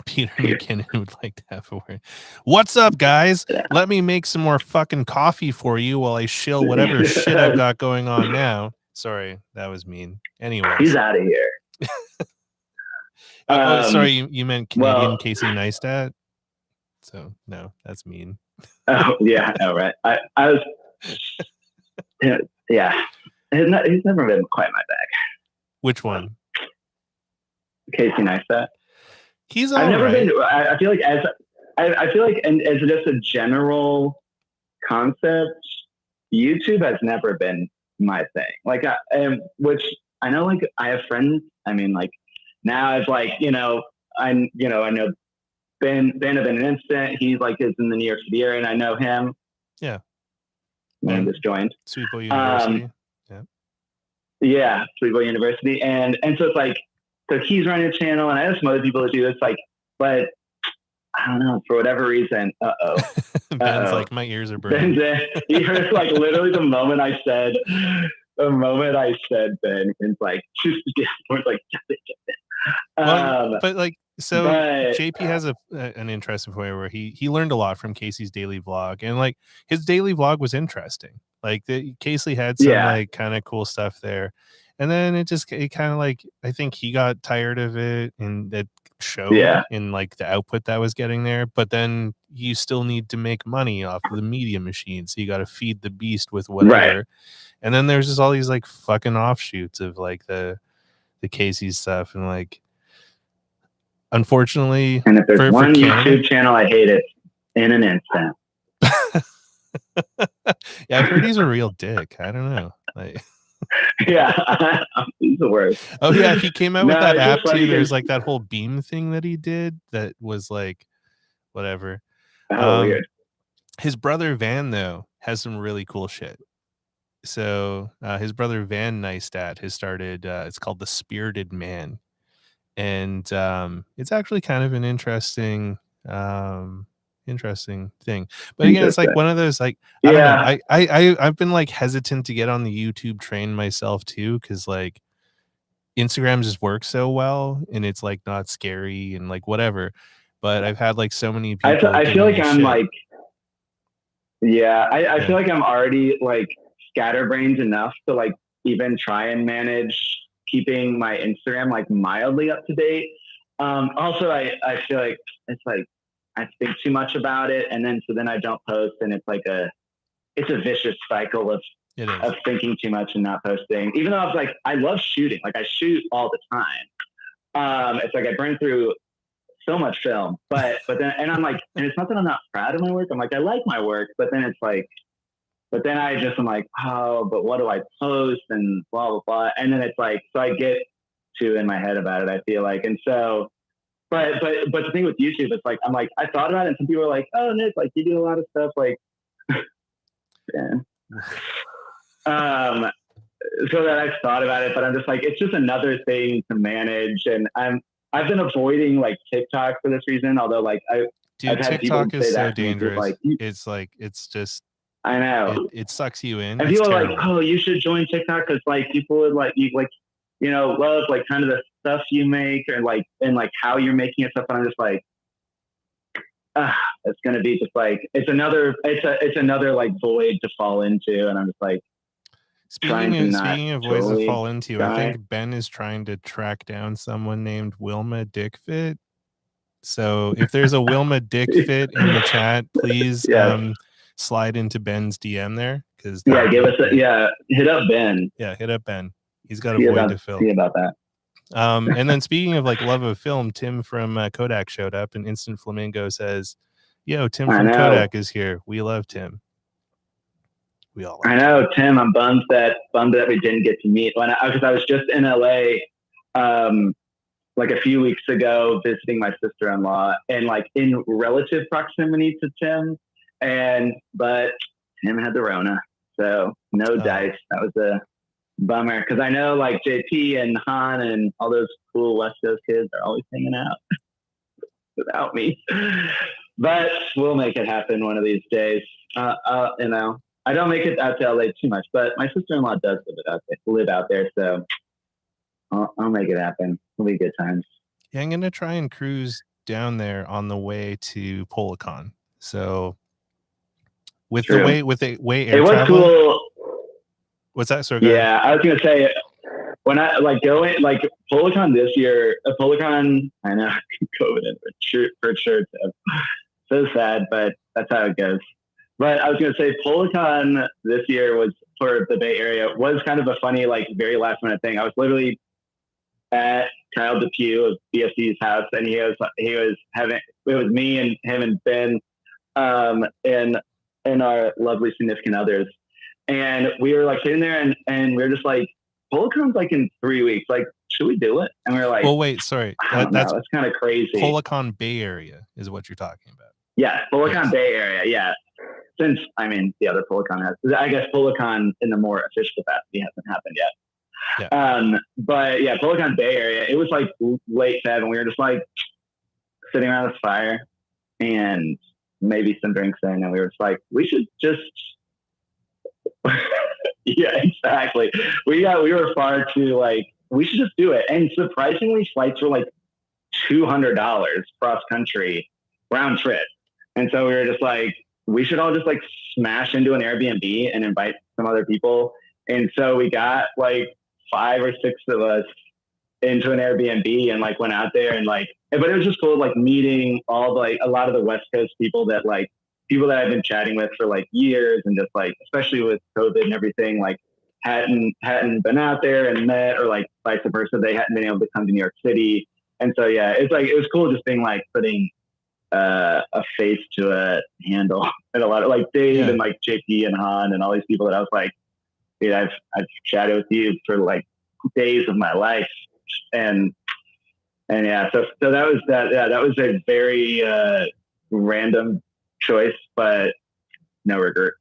Peter McKinnon would like to have a word. What's up, guys? Yeah. Let me make some more fucking coffee for you while I shill whatever shit I've got going on now. Sorry, that was mean. Anyway, he's out of here. Sorry, you meant Canadian Casey Neistat? So no, that's mean. Oh yeah, no, right. I was, yeah. He's never been quite my bag. Which one? Casey Neistat. He's all I've never right. been. I feel like I feel like as just a general concept, YouTube has never been my thing. Like, which I know, like I have friends. I mean, like now I've like I know Ben of an Instant. He's like is in the New York City area, and I know him. Yeah, and just joined Sweetbo University. Yeah, Sweetbo University, and so it's like. So he's running a channel, and I have some other people that do this. Like, but I don't know for whatever reason. Ben's like, my ears are burning. He heard like literally the moment I said Ben, it's like, it's like, but like, so JP has an interesting point where he learned a lot from Casey's daily vlog, and like his daily vlog was interesting. Like Casey had some like kind of cool stuff there. And then it kind of like, I think he got tired of it and that showed in like the output that was getting there. But then you still need to make money off of the media machine. So you got to feed the beast with whatever. Right. And then there's just all these like fucking offshoots of like the Casey stuff. And like, unfortunately, and if there's one YouTube channel I hate, it in an instant. Yeah, I've heard he's a real dick. I don't know. Like, yeah, he's the worst. Oh yeah, he came out with that app too. There's like that whole beam thing that he did that was like whatever. Weird. His brother Van though has some really cool shit. So his brother Van Neistat has started. It's called The Spirited Man, and it's actually kind of an interesting thing. But again, it's like one of those like I don't know. I've been like hesitant to get on the YouTube train myself too, because like Instagram just works so well and it's like not scary and like whatever. But I've had like so many people. I feel like I'm like I feel like I'm already like scatterbrained enough to like even try and manage keeping my Instagram like mildly up to date. Also I feel like it's like I think too much about it, and then I don't post, and it's like it's a vicious cycle of thinking too much and not posting. Even though I love shooting, like I shoot all the time. It's like I burn through so much film, but then I'm like, and it's not that I'm not proud of my work. I'm like I like my work, but then it's like, but then I'm like, oh, but what do I post and blah blah blah, and then it's like, so I get too in my head about it. I feel like, and so. But the thing with YouTube, it's like, I'm like, I thought about it, and some people are like, oh, Nick, like you do a lot of stuff, like, so that I've thought about it, but I'm just like, it's just another thing to manage, and I've been avoiding like TikTok for this reason, although like I've had TikTok is so dangerous. Like, it's just, I know it sucks you in, and people are like, oh, you should join TikTok because like people would like you like. Love like kind of the stuff you make and like how you're making it stuff. And I'm just like, it's going to be just like, it's another like void to fall into. And I'm just like, speaking of voids to fall into, I think Ben is trying to track down someone named Wilma Dickfit. So if there's a Wilma Dickfit in the chat, please slide into Ben's DM there. Cause give us hit up Ben. Yeah, hit up Ben. He's got a void to fill. See about that. And then speaking of like love of film, Tim from Kodak showed up, and Instant Flamingo says, "Yo, Tim from Kodak is here. We love Tim." We all. I know, Tim. I'm bummed that we didn't get to meet because I was just in LA, like a few weeks ago, visiting my sister-in-law, and like in relative proximity to Tim, but Tim had the Rona, so no dice. That was a bummer because I know like JP and Han and all those cool West Coast kids are always hanging out without me. But we'll make it happen one of these days. You know, I don't make it out to LA too much, but my sister-in-law does live out there, so I'll make it happen. It'll be good times. Yeah, I'm gonna try and cruise down there on the way to Polacon. So with the way air it was travel, cool. What's that? Sorry, yeah, I was gonna say when I like going like Polacon this year, Polacon. I know COVID for sure. So sad, but that's how it goes. But I was gonna say Polacon this year was for the Bay Area was kind of a funny, like very last minute thing. I was literally at Kyle DePew of BFC's house, and it was me and him and Ben, and our lovely significant others. And we were like sitting there and we were just like, Polacon's like in 3 weeks. Like, should we do it? And we were like, well, wait, sorry. That's kind of crazy. Polacon Bay Area is what you're talking about. Yeah, Polacon Bay Area. Yeah. Since, I mean, the other Polacon I guess Polacon in the more official capacity hasn't happened yet. Yeah. But yeah, Polacon Bay Area, it was like late Feb, and we were just like sitting around this fire and maybe some drinks in, and we were just like, we should just yeah, exactly. We were far too like, we should just do it. And surprisingly, flights were like $200 cross country round trip. And so we were just like, we should all just like smash into an Airbnb and invite some other people. And so we got like 5 or 6 of us into an Airbnb and like went out there and like, but it was just cool, like meeting all like a lot of the West Coast people that I've been chatting with for like years, and just like, especially with COVID and everything, like hadn't been out there and met, or like vice versa, they hadn't been able to come to New York City. And so, yeah, it's like, it was cool just being like putting a face to a handle, and a lot of like Dave and like JP and Han and all these people that I was like, dude, I've chatted with you for like days of my life. And yeah, so that was that. Yeah, that was a very random choice, but no regret.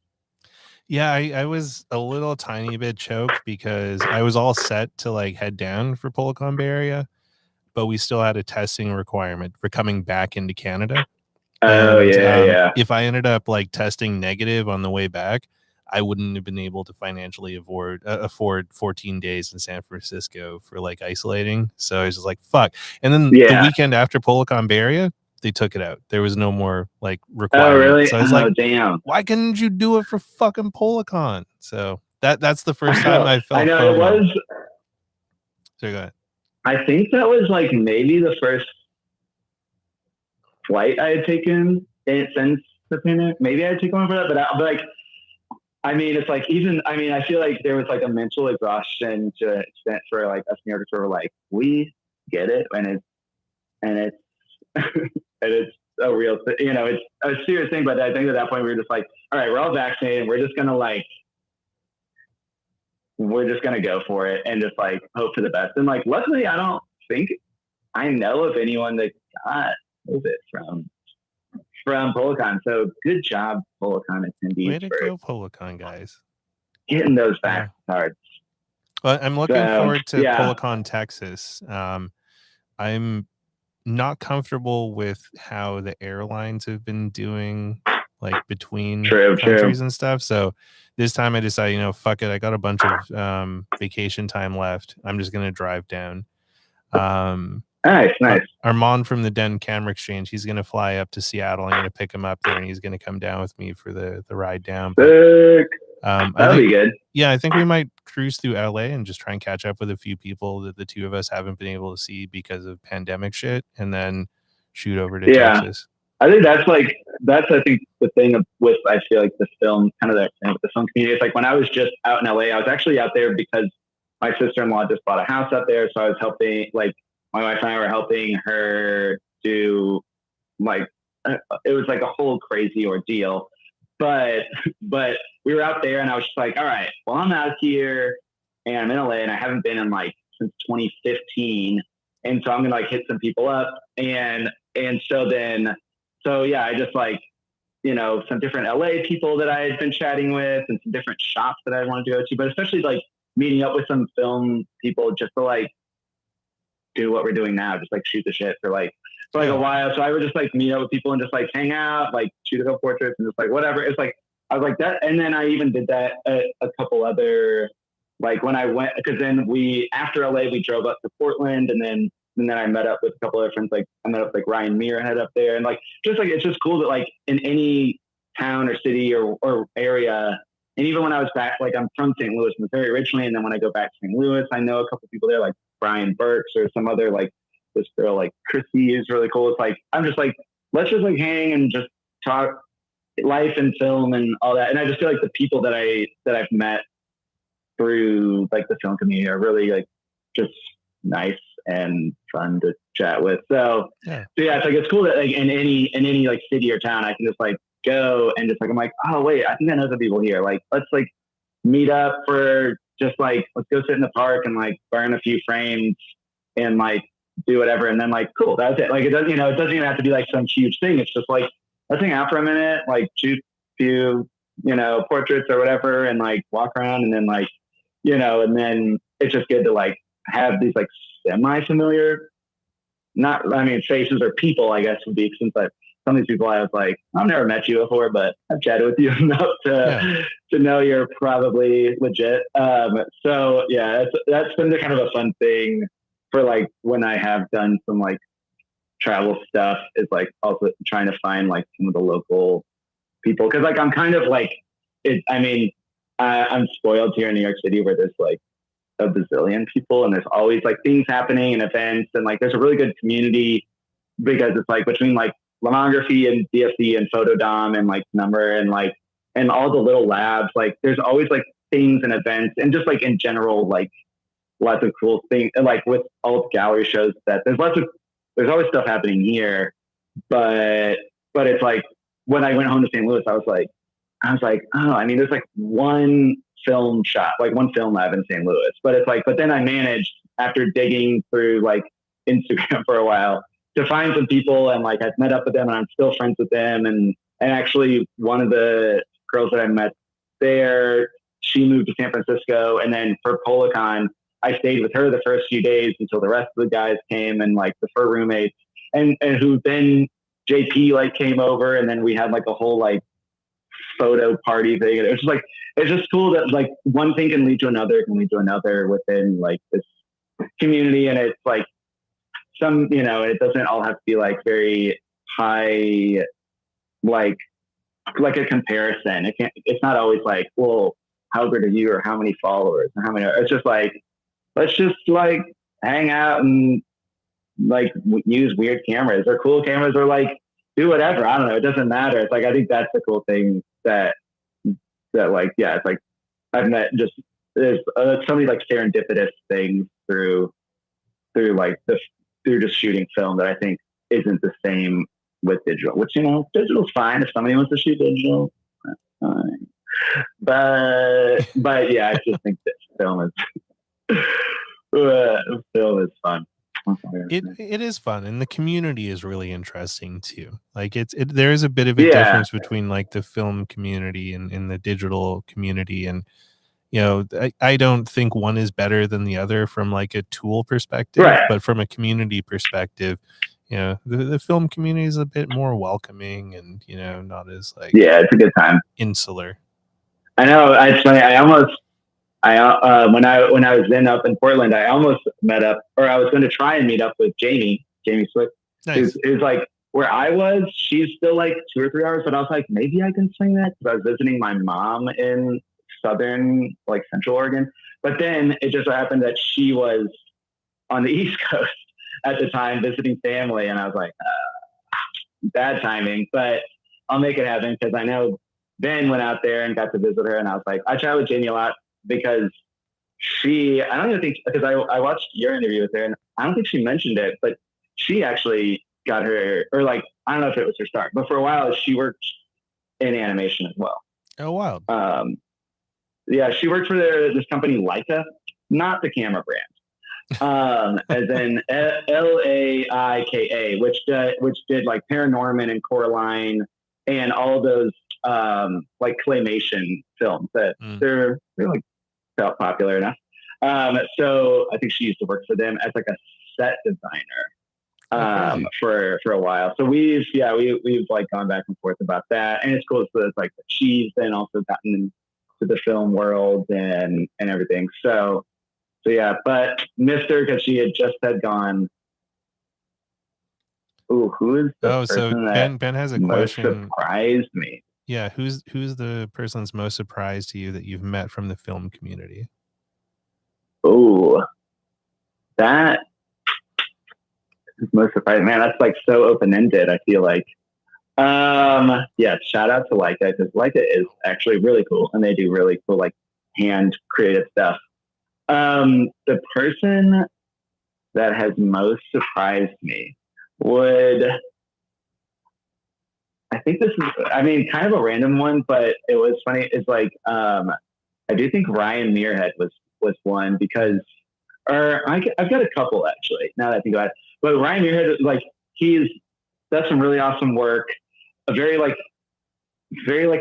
Yeah, I was a little tiny bit choked because I was all set to like head down for Polacon Bay Area, but we still had a testing requirement for coming back into Canada. Yeah. If I ended up like testing negative on the way back, I wouldn't have been able to financially afford 14 days in San Francisco for like isolating. So I was just like, fuck. And then the weekend after Polacon Bay Area, they took it out. There was no more like requirement. Oh, really? So I was like, damn. Why couldn't you do it for fucking Polacon? So that's the first time I felt. I know FOMO. it was. So go ahead. I think that was like maybe the first flight I had taken since the pandemic. Maybe I had taken one for that, but like, I mean, it's like I feel like there was like a mental exhaustion to an extent for like us New Yorkers who were like, we get it, and it's and it's a real thing, you know, it's a serious thing. But I think at that point we were just like, all right, we're all vaccinated. We're just gonna go for it and just like hope for the best. And like, luckily, I don't think I know of anyone that got COVID from Polacon. So good job, Polacon attendees. Way to go, Polacon guys. Getting those back cards. Well, I'm looking forward to Polacon, Texas. I'm not comfortable with how the airlines have been doing like between countries and stuff. So this time I decided, fuck it. I got a bunch of vacation time left. I'm just going to drive down. Nice. Armand from the Den Camera Exchange, he's going to fly up to Seattle. I'm going to pick him up there, and he's going to come down with me for the ride down. That'll be good. Yeah, I think we might cruise through LA and just try and catch up with a few people that the two of us haven't been able to see because of pandemic shit, and then shoot over to Texas. I think that's the thing with, I feel like the film, kind of with the film community. It's like when I was just out in LA, I was actually out there because my sister-in-law just bought a house out there. So I was helping, like my wife and I were helping her do like, it was like a whole crazy ordeal. but we were out there, and I was just like, all right, well, I'm out here, and I'm in LA, and I haven't been in like since 2015, and so I'm gonna like hit some people up, and so yeah, I just like, you know, some different LA people that I had been chatting with, and some different shops that I wanted to go to, but especially like meeting up with some film people just to like do what we're doing now, just like shoot the shit for like a while. So I would just like meet up with people and just like hang out, like shoot a couple portraits and just like whatever. It's like I was like that, and then I even did that at a couple other, like when I went, because then after LA we drove up to Portland, and then I met up with a couple other friends. Like I met up with like Ryan Muirhead up there, and like it's just cool that like in any town or city or area. And even when I was back, like I'm from St. Louis, Missouri originally, and then when I go back to St. Louis, I know a couple people there, like Brian Burks or some other, like this girl, like Chrissy is really cool. It's like, I'm just like, let's just like hang and just talk life and film and all that. And I just feel like the people that I've met through like the film community are really like just nice and fun to chat with. So yeah, it's like, it's cool that like in any like city or town, I can just like go and just like, I'm like, oh wait, I think I know some people here. Like, let's like meet up for just like, let's go sit in the park and like burn a few frames and like do whatever. And then like, cool, that's it. Like it doesn't, it doesn't even have to be like some huge thing. It's just like, let's hang out for a minute, like shoot a few, portraits or whatever, and like walk around, and then like, and then it's just good to like have these like semi-familiar, faces or people, I guess would be, since some of these people I was like, I've never met you before, but I've chatted with you enough to know you're probably legit. So yeah, that's been kind of a fun thing for like when I have done some like travel stuff, is like also trying to find like some of the local people. Cause like, I'm kind of like, I'm spoiled here in New York City, where there's like a bazillion people, and there's always like things happening and events, and like there's a really good community, because it's like between like lomography and DFC and photodom and like number and like, and all the little labs, like there's always like things and events, and just like in general, like lots of cool things. And like with all the gallery shows, that there's always stuff happening here, but it's like when I went home to St. Louis, I was like, oh, there's like one film shop, like one film lab in St. Louis, but it's like, but then I managed, after digging through like Instagram for a while, to find some people, and like I've met up with them, and I'm still friends with them. And actually one of the girls that I met there, she moved to San Francisco, and then for Policon, I stayed with her the first few days until the rest of the guys came, and like her roommates, and who then JP like came over, and then we had like a whole like photo party thing. And it's just like, it's just cool that like one thing can lead to another within like this community. And it's like it doesn't all have to be like very high, like a comparison. It's not always like, well, how good are you, or how many followers, or how many, it's just like, let's just like hang out and like use weird cameras or cool cameras, or like do whatever. I don't know. It doesn't matter. It's like, I think that's the cool thing that like, yeah, it's like I've met just, there's so many like serendipitous things through just shooting film, that I think isn't the same with digital, which, digital's fine. If somebody wants to shoot digital, that's fine. But yeah, I just think that film is fun. It is fun, and the community is really interesting too. Like there is a bit of a difference between like the film community and the digital community, and I don't think one is better than the other from like a tool perspective, right? But from a community perspective, the film community is a bit more welcoming, and not as like, it's a good time, insular. I know. It's funny. When I was up in Portland, I almost met up, or I was going to try and meet up with Jamie Swift. Nice. Who's like where I was. She's still like 2 or 3 hours, but I was like, maybe I can swing that, because I was visiting my mom in southern, like Central Oregon. But then it just so happened that she was on the East Coast at the time visiting family, and I was like, bad timing, but I'll make it happen, because I know Ben went out there and got to visit her, and I was like, I chat with Jamie a lot, because I don't even think, because I watched your interview with her, and I don't think she mentioned it, but she actually got her, or like, I don't know if it was her start, but for a while she worked in animation as well. Oh, wild. Yeah, she worked for this company Leica, not the camera brand, as in Laika, which did like Paranorman and Coraline and all those like claymation films that they're like felt popular enough. So I think she used to work for them as like a set designer for a while. So we've like gone back and forth about that, and it's cool. So it's like she's then also gotten into the film world and everything. So yeah, but Mr. because she had gone. Ooh, who is the person that Ben has a most question. Surprised me. Yeah, who's the person that's most surprised to you that you've met from the film community? Oh, that is most surprising. Man, that's like so open-ended, I feel like. Yeah, shout out to Leica, because Leica is actually really cool, and they do really cool like hand creative stuff. The person that has most surprised me would, I think this is, I mean, kind of a random one, but it was funny. It's like, I do think Ryan Muirhead was one, because, or I've got a couple actually, now that I think about it. But Ryan Muirhead, like, does some really awesome work, a very like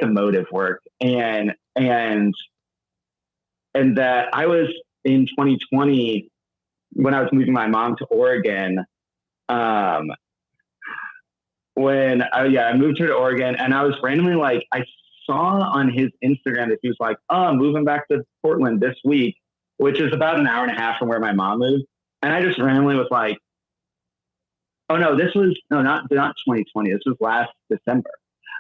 emotive work, and that I was in 2020 when I was moving my mom to Oregon. When I moved her to Oregon, and I was randomly like, I saw on his Instagram that he was like, "Oh, I'm moving back to Portland this week," which is about an hour and a half from where my mom moved. And I just randomly was like, "Oh no, not 2020. This was last December,"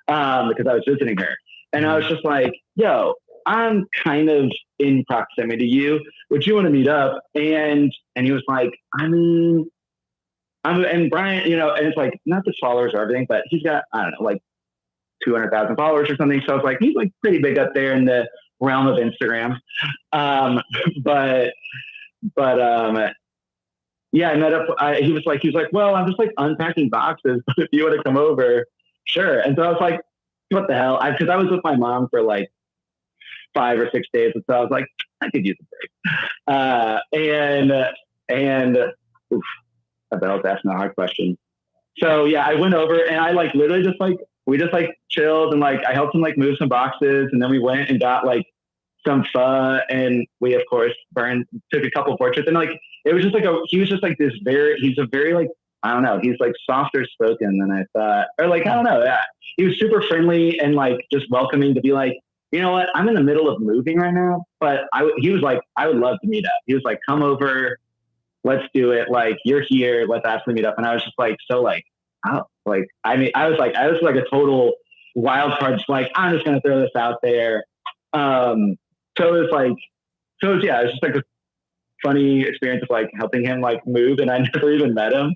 because I was visiting her, and I was just like, "Yo, I'm kind of in proximity to you. Would you want to meet up?" And he was like, "I mean." And Brian, you know, and it's like, not the followers or everything, but he's got, I don't know, like 200,000 followers or something. So it's like, he's like pretty big up there in the realm of Instagram. Yeah, I met up. He was like, well, I'm just like unpacking boxes. If you want to come over, sure. And so I was like, what the hell? Because I was with my mom for like 5 or 6 days. And so I was like, I could use a break. Oof. I bet I was asking a hard question. So yeah, I went over and I like literally just like, we just like chilled, and like I helped him like move some boxes, and then we went and got like some pho, and we of course took a couple portraits, and like it was just like he's a very like, I don't know, he's like softer spoken than I thought, or like, I don't know. Yeah. He was super friendly and like just welcoming to be like, you know what, I'm in the middle of moving right now, but he was like, I would love to meet up. He was like, come over. Let's do it. Like, you're here. Let's actually meet up. And I was just like, so like, oh, like, I mean, I was like a total wild card. Just like, I'm just going to throw this out there. So it was just like a funny experience of like helping him like move. And I never even met him,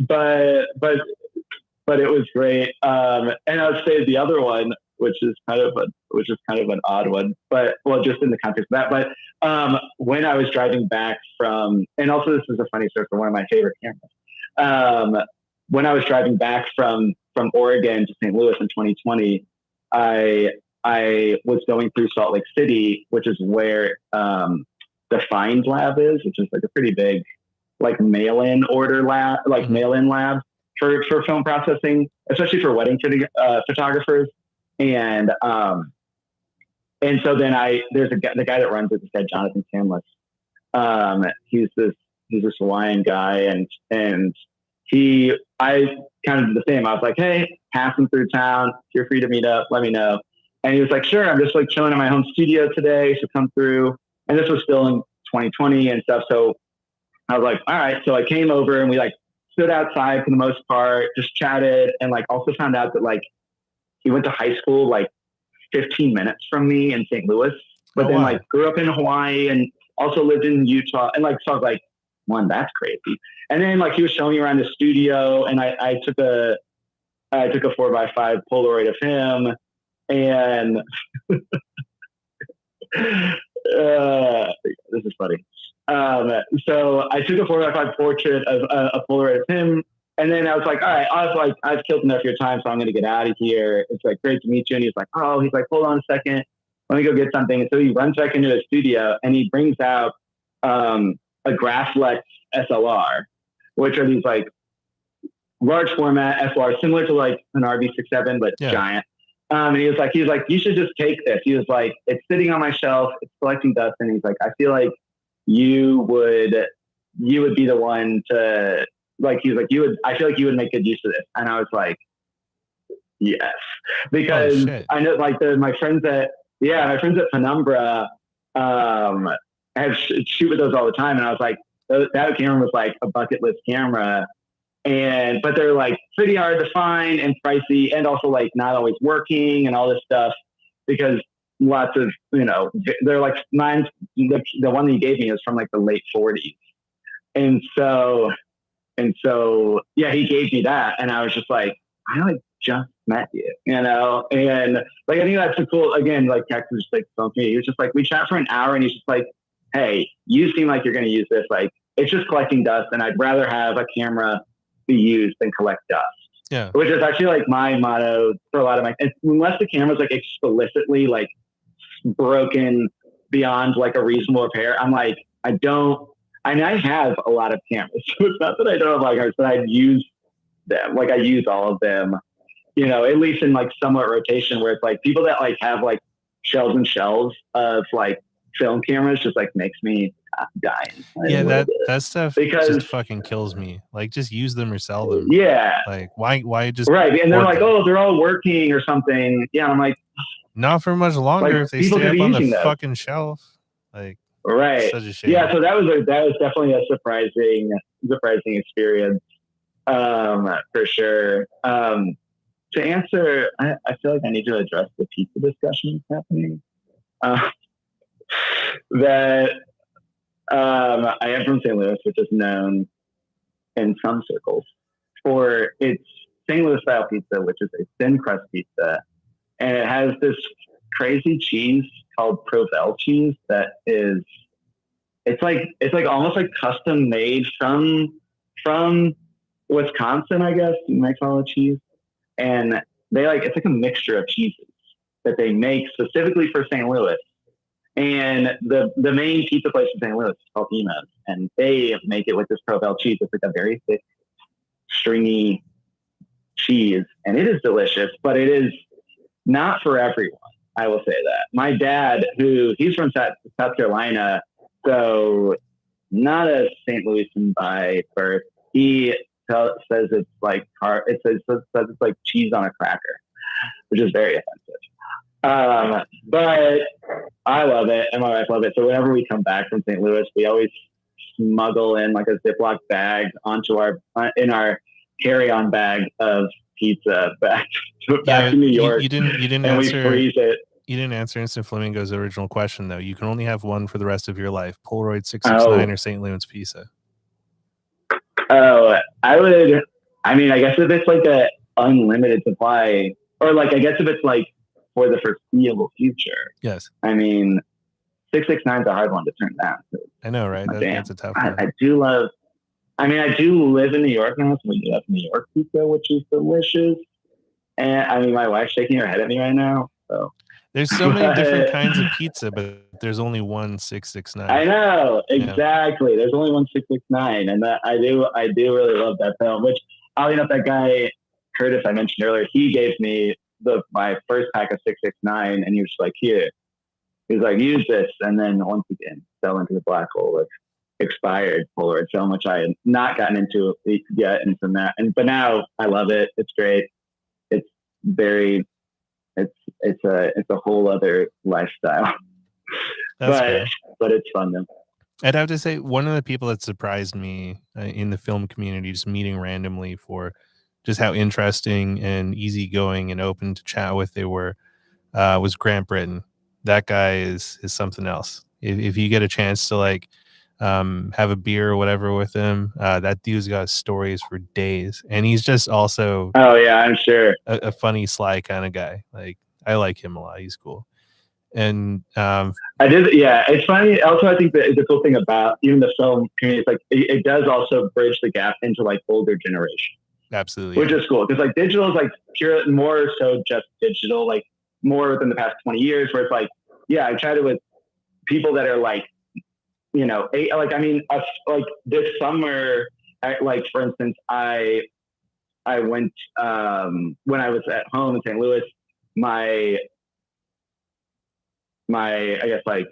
but it was great. And I would say the other one, which is kind of an odd one, but well, just in the context of that. But when I was driving back from, and also this is a funny story for one of my favorite cameras. When I was driving back from Oregon to St. Louis in 2020, I was going through Salt Lake City, which is where the Find Lab is, which is like a pretty big like mail-in lab for film processing, especially for wedding photographers. And so then there's the guy that runs it, this guy, Jonathan Samlis. He's this Hawaiian guy, and I kind of did the same. I was like, hey, passing through town, if you're free to meet up, let me know. And he was like, sure, I'm just like chilling in my home studio today, so come through. And this was still in 2020 and stuff. So I was like, all right. So I came over and we like stood outside for the most part, just chatted, and like also found out that like he went to high school like 15 minutes from me in St. Louis, but then like grew up in Hawaii and also lived in Utah. And like, so I was like, one, that's crazy. And then like he was showing me around the studio, and I took a 4x5 Polaroid of him, and this is funny. So I took a 4x5 portrait of a Polaroid of him, And then I was like, all right, I've killed enough of your time, so I'm going to get out of here. It's like, great to meet you. And he's like, hold on a second. Let me go get something. And so he runs back into his studio and he brings out a Graflex SLR, which are these like large format SLR, similar to like an RB67, but giant. And he was like, you should just take this. He was like, it's sitting on my shelf. It's collecting dust. And he's like, I feel like you would be the one to, like, he's like, I feel like you would make good use of this. And I was like, yes, because I know like my friends at Penumbra, have shoot with those all the time. And I was like, that camera was like a bucket list camera. But they're like pretty hard to find and pricey and also like not always working and all this stuff because lots of, they're like the one that you gave me is from like the late 40s. And so, yeah, he gave me that. And I was just like, I like just met you, and like, I think that's a cool, again, like Texas just like phone me. He was just like, we chat for an hour and he's just like, hey, you seem like you're going to use this. Like, it's just collecting dust. And I'd rather have a camera be used than collect dust. Yeah. Which is actually like my motto for a lot of my, unless the camera's like explicitly like broken beyond like a reasonable repair. I'm like, I have a lot of cameras. So it's not that I don't have like ours, but I use them. Like I use all of them, at least in like somewhat rotation where it's like people that like have like shelves and shelves of like film cameras just like makes me dying. Yeah, that stuff just fucking kills me. Like just use them or sell them. Yeah. Like why just right. And they're like, oh, they're all working or something. Yeah. I'm like, not for much longer like, if they stay up on the fucking shelf. Like right. Such a shame. Yeah, so that was definitely a surprising experience. For sure. To answer, I feel like I need to address the pizza discussion happening. That I am from St. Louis, which is known in some circles for its St. Louis style pizza, which is a thin crust pizza, and it has this crazy cheese called Provel cheese that is, it's like almost like custom made from Wisconsin, I guess you might call it cheese, and it's like a mixture of cheeses that they make specifically for St. Louis. And the main pizza place in St. Louis is called Emos, and they make it with this Provel cheese. It's like a very thick, stringy cheese, and it is delicious, but it is not for everyone. I will say that. My dad, he's from South Carolina, so not a St. Louisan by birth, he says it's like it says it's like cheese on a cracker, which is very offensive. But I love it, and my wife loves it. So whenever we come back from St. Louis, we always smuggle in like a Ziploc bag onto our carry-on bag of pizza back to New York. You didn't answer. We freeze it. You didn't answer Instant Flamingo's original question though. You can only have one for the rest of your life: Polaroid 669 or St. Louis pizza. Oh, I guess if it's like a unlimited supply, or like I guess if it's like for the foreseeable future. Yes. 669 is a hard one to turn down. I know, right? That's a tough one. I do live in New York now, so we do have New York pizza, which is delicious. And my wife's shaking her head at me right now. So there's so many different kinds of pizza, but there's only one 669. I know, exactly. Yeah. There's only one 669, and that I do really love that film. Which oddly enough, that guy Curtis I mentioned earlier, he gave me my first pack of 669, and he was like, here. He's like, use this, and then once again fell into the black hole of expired Polaroid film, which I had not gotten into yet, and from that, but now I love it. It's great. It's very. It's a whole other lifestyle. But it's fun though. I'd have to say one of the people that surprised me in the film community, just meeting randomly for just how interesting and easygoing and open to chat with they were, was Grant Britton. That guy is something else. If you get a chance to like have a beer or whatever with him, that dude's got stories for days, and he's just also I'm sure a funny, sly kind of guy. Like I like him a lot. He's cool. And it's funny. Also, I think the cool thing about even the film community is like it does also bridge the gap into like older generation. Absolutely. Which is cool. Because like digital is like pure, more so just digital, like more within the past 20 years where it's like, yeah, I chatted with people that are like, you know, like, I mean, like this summer, like for instance, I went, when I was at home in St. Louis, my, I guess like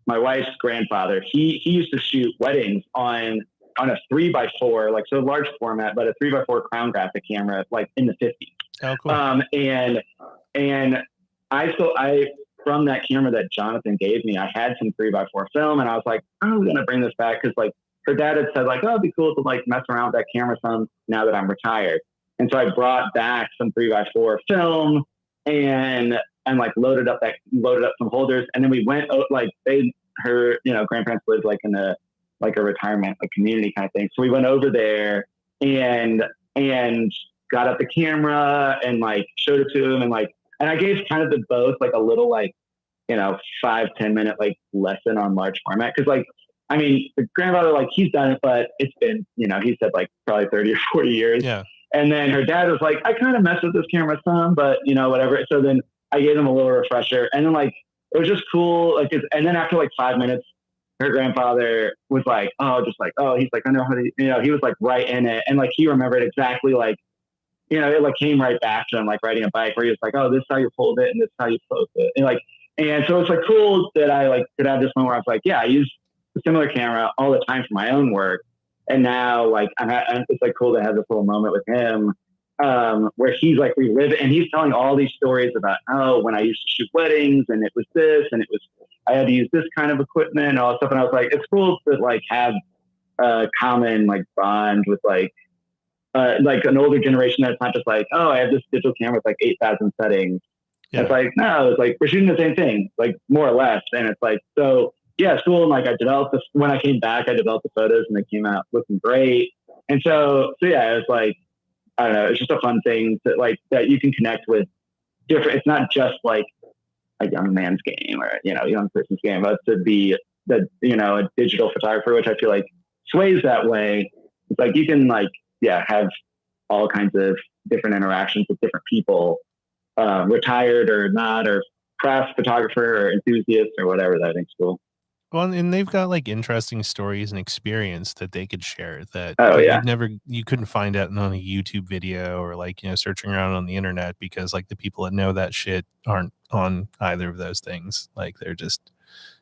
my wife's grandfather, he used to shoot weddings on a 3x4, like so large format, but a 3x4 crown graphic camera, like in the 50s. Oh, cool. And I from that camera that Jonathan gave me, I had some 3x4 film, and I was like, I'm gonna bring this back because like her dad had said like, oh, it'd be cool to like mess around with that camera some now that I'm retired. And so I brought back some 3x4 film and like loaded up some holders, and then we went like her grandparents lived like in a retirement like community kind of thing. So we went over there and got up the camera and like showed it to him, and I gave kind of the both like a little like 5-10 minute like lesson on large format, because like I mean the grandfather, like he's done it, but it's been he said like probably 30 or 40 years. Yeah. And then her dad was like, I kind of messed with this camera some, but whatever. So then I gave them a little refresher, and then like it was just cool. Like, and then after like 5 minutes, her grandfather was like, he's like, I know how to, he was like right in it, and like he remembered exactly like, it like came right back to him like riding a bike, where he was like, oh, this is how you hold it, and this is how you close it, and so it's like cool that I like could have this moment where I was like, yeah, I use a similar camera all the time for my own work. And now, like, it's like cool to have this little moment with him, where he's like reliving, and he's telling all these stories about, oh, when I used to shoot weddings, and it was this, and I had to use this kind of equipment and all that stuff. And I was like, it's cool to like have a common like bond with like an older generation that's not just like, oh, I have this digital camera with like 8,000 settings. Yeah. It's like, no, it's like we're shooting the same thing, like more or less, and it's like so. Yeah, it's cool. And like I developed this when I came back, I developed the photos and they came out looking great. And so yeah, it's like, I don't know, it's just a fun thing to like that you can connect with different. It's not just like a young man's game or, young person's game, but to be a digital photographer, which I feel like sways that way. It's like you can like, yeah, have all kinds of different interactions with different people, retired or not, or craft photographer or enthusiast or whatever. That I think's cool. Well, and they've got like interesting stories and experience that they could share that you couldn't find out on a YouTube video or like, searching around on the internet, because like the people that know that shit aren't on either of those things. Like they're just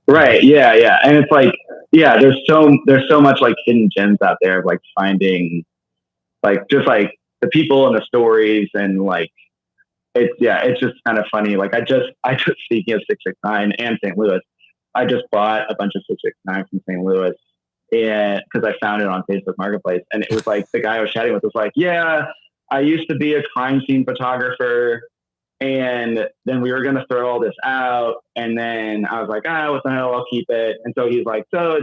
right. Yeah. Yeah. And it's like, yeah, there's so much like hidden gems out there of like finding like, just like the people and the stories, and like, it's just kind of funny. Like I just speaking of 669 and St. Louis, I just bought a bunch of 669 from St. Louis, and because I found it on Facebook Marketplace, and it was like the guy I was chatting with was like, yeah, I used to be a crime scene photographer, and then we were going to throw all this out, and then I was like, what the hell, I'll keep it. And so he's like, so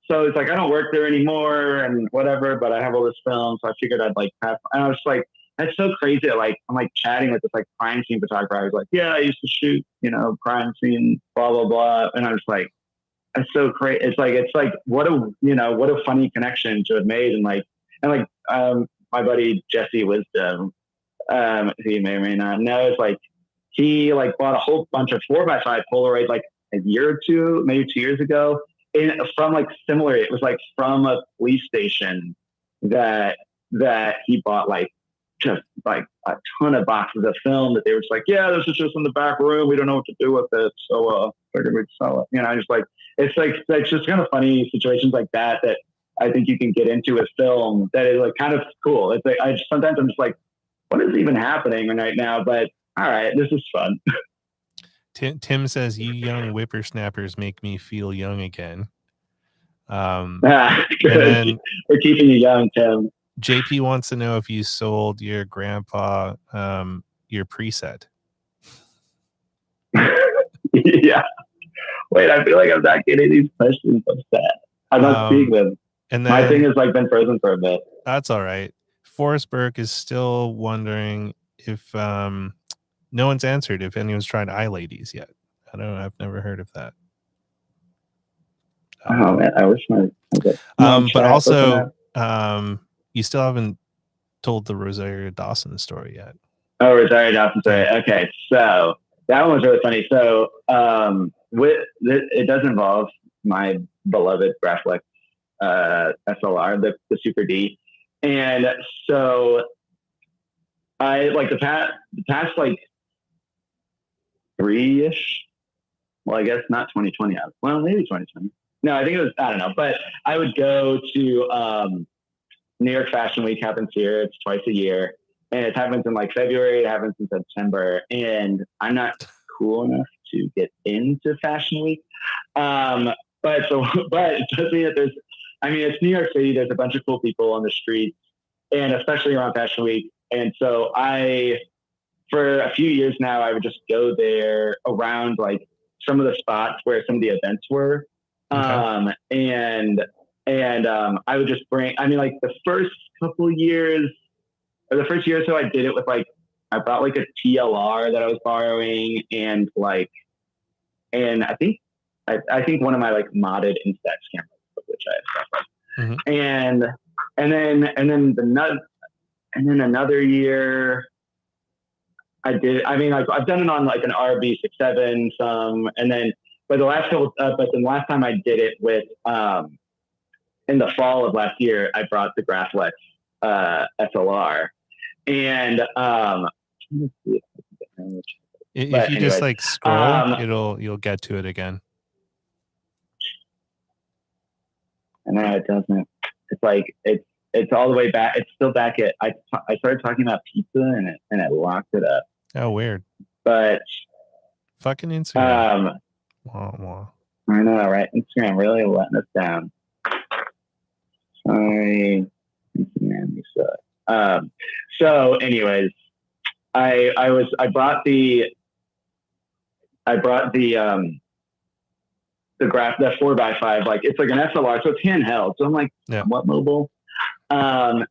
it's like I don't work there anymore and whatever, but I have all this film, so I figured I'd like pass. And I was like, that's so crazy. Like I'm like chatting with this like crime scene photographer. I was like, yeah, I used to shoot, crime scene, blah blah blah. And I was like, that's so crazy. It's like what a funny connection to have made. And my buddy Jesse Wisdom, who you may or may not know, is like he like bought a whole bunch of 4x5 Polaroid like a year or two, maybe 2 years ago, from like similar. It was like from a police station that he bought like just like a ton of boxes of film that they were just like, yeah, this is just in the back room, we don't know what to do with it, so figured we'd sell it. Just like it's just kind of funny situations like that I think you can get into with film that is like kind of cool. It's like sometimes I'm just like, what is even happening right now? But all right, this is fun. Tim says, you young whippersnappers make me feel young again. And then, we're keeping you young, Tim. JP wants to know if you sold your grandpa your preset. Yeah. Wait, I feel like I'm not getting these questions upset. I'm not seeing them. And then, my thing has like been frozen for a bit. That's all right. Forrest Burke is still wondering if no one's answered if anyone's tried eye ladies yet. I don't know. I've never heard of that. Oh man, I wish my but also you still haven't told the Rosario Dawson story yet. Oh, Rosario Dawson story. Okay, so that one was really funny. So it does involve my beloved Graflex SLR, the Super D, and so I like the past like 3-ish. Well, I guess not 2020. Well, maybe 2020. No, I think it was, I don't know. But I would go to New York Fashion Week. Happens here. It's twice a year. And it happens in like February. It happens in September. And I'm not cool enough to get into Fashion Week. But it does mean that it's New York City. There's a bunch of cool people on the streets, and especially around Fashion Week. And so for a few years now, I would just go there around like some of the spots where some of the events were. Okay. I would just bring, like the first couple years, or the first year or so, I did it with like, I brought like a TLR that I was borrowing, and I think one of my like modded Instax cameras, which I had stuff like. Mm-hmm. And then another year I did, I've done it on like an RB67 some, and then, but the last time I did it with, in the fall of last year, I brought the Graflex, SLR, and, if you just like scroll, you'll get to it again. And then it doesn't, it's like, it's all the way back. It's still back at, I started talking about pizza and it locked it up. Oh, weird. But fucking Instagram. Wah. I know, right? Instagram really letting us down. Sorry, Instagram, you suck. So anyways, I brought the 4x5, like it's like an SLR, so it's handheld. So I'm like, what mobile? And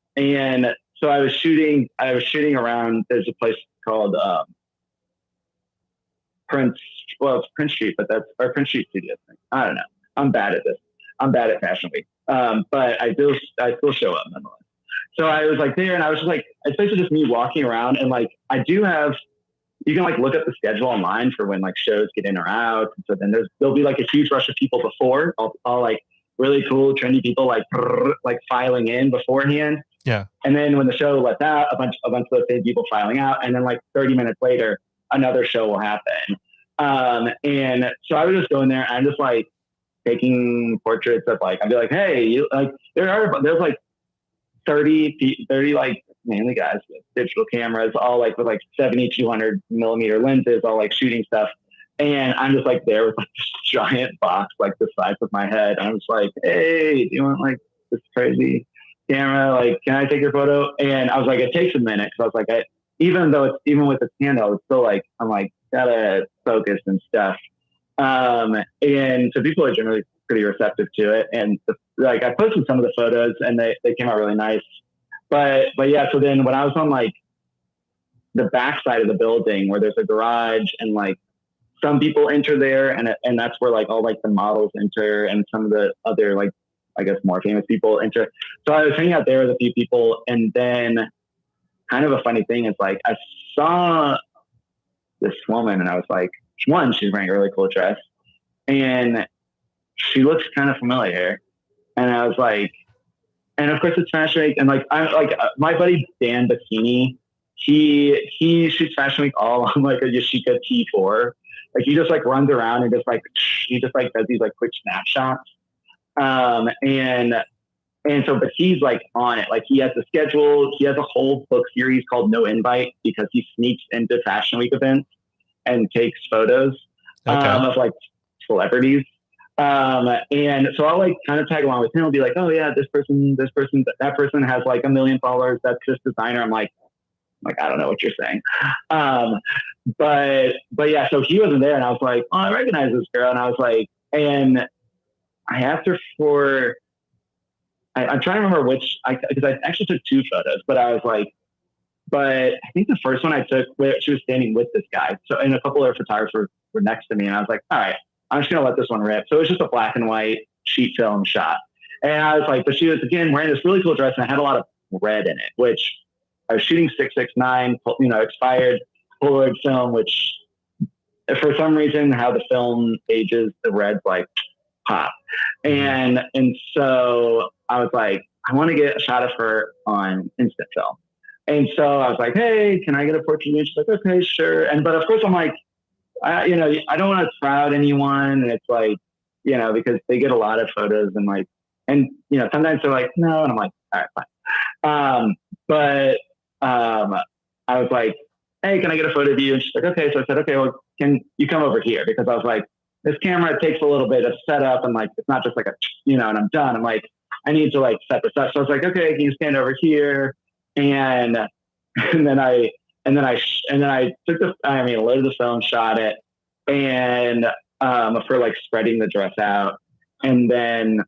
so I was shooting around. There's a place called Prince Street, but that's our Prince Street Studios thing. I don't know. I'm bad at this. I'm bad at Fashion Week. But I still show up nonetheless. So I was like there, and I was just like, it's basically just me walking around, and like I do have, you can like look up the schedule online for when like shows get in or out. And so then there'll be like a huge rush of people before, all like really cool, trendy people like filing in beforehand. Yeah. And then when the show lets out, a bunch of those same people filing out, and then like 30 minutes later, another show will happen. And so I was just going there, and I'm just like taking portraits of like, I'd be like, hey, you like, there's like 30 like mainly guys with digital cameras, all like with like 70-200 millimeter lenses, all like shooting stuff. And I'm just like there with like this giant box, like the size of my head. And I'm just like, hey, do you want like this crazy camera? Like, can I take your photo? And I was like, it takes a minute. Cause I was like, even with the handheld, it's still like, I'm like, gotta focus and stuff. And so people are generally pretty receptive to it. And like I posted some of the photos, and they came out really nice. But yeah, so then when I was on like the back side of the building where there's a garage, and like some people enter there, and that's where like all like the models enter, and some of the other like, I guess more famous people enter. So I was hanging out there with a few people, and then kind of a funny thing is like I saw this woman, and I was like, one, she's wearing a really cool dress, and she looks kind of familiar. And I was like, and of course it's Fashion Week, and like I'm like my buddy Dan Bikini, he shoots Fashion Week all on like a Yashica T4. Like he just like runs around and just like does these like quick snapshots. And so, but he's like on it. Like he has a schedule. He has a whole book series called No Invite, because he sneaks into Fashion Week events and takes photos of like celebrities. And so I'll like kind of tag along with him. I'll be like, oh yeah, that person has like 1 million followers. That's this designer. I'm like, I don't know what you're saying. But yeah, so he wasn't there, and I was like, oh, I recognize this girl. And I was like, and I asked her for, I'm trying to remember which, because I actually took 2 photos, but I was like, but I think the first one I took, she was standing with this guy. So, and a couple of photographers were next to me, and I was like, all right, I'm just going to let this one rip. So it was just a black and white sheet film shot. And I was like, but she was again wearing this really cool dress, and it had a lot of red in it, which was shooting 669, expired Polaroid film, which for some reason how the film ages, the red's like pop. And so I was like, I want to get a shot of her on instant film. And so I was like, hey, can I get a portrait of you? She's like, okay, sure. But of course I'm like, I don't want to crowd anyone. And it's like, because they get a lot of photos and sometimes they're like, no. And I'm like, all right, fine. But I was like, hey, can I get a photo of you? And she's like, okay. So I said, okay, well, can you come over here? Because I was like, this camera takes a little bit of setup and like, it's not just like and I'm done. I'm like, I need to like set this up. So I was like, okay, can you stand over here? And then I took loaded the film, shot it, and for like spreading the dress out. And then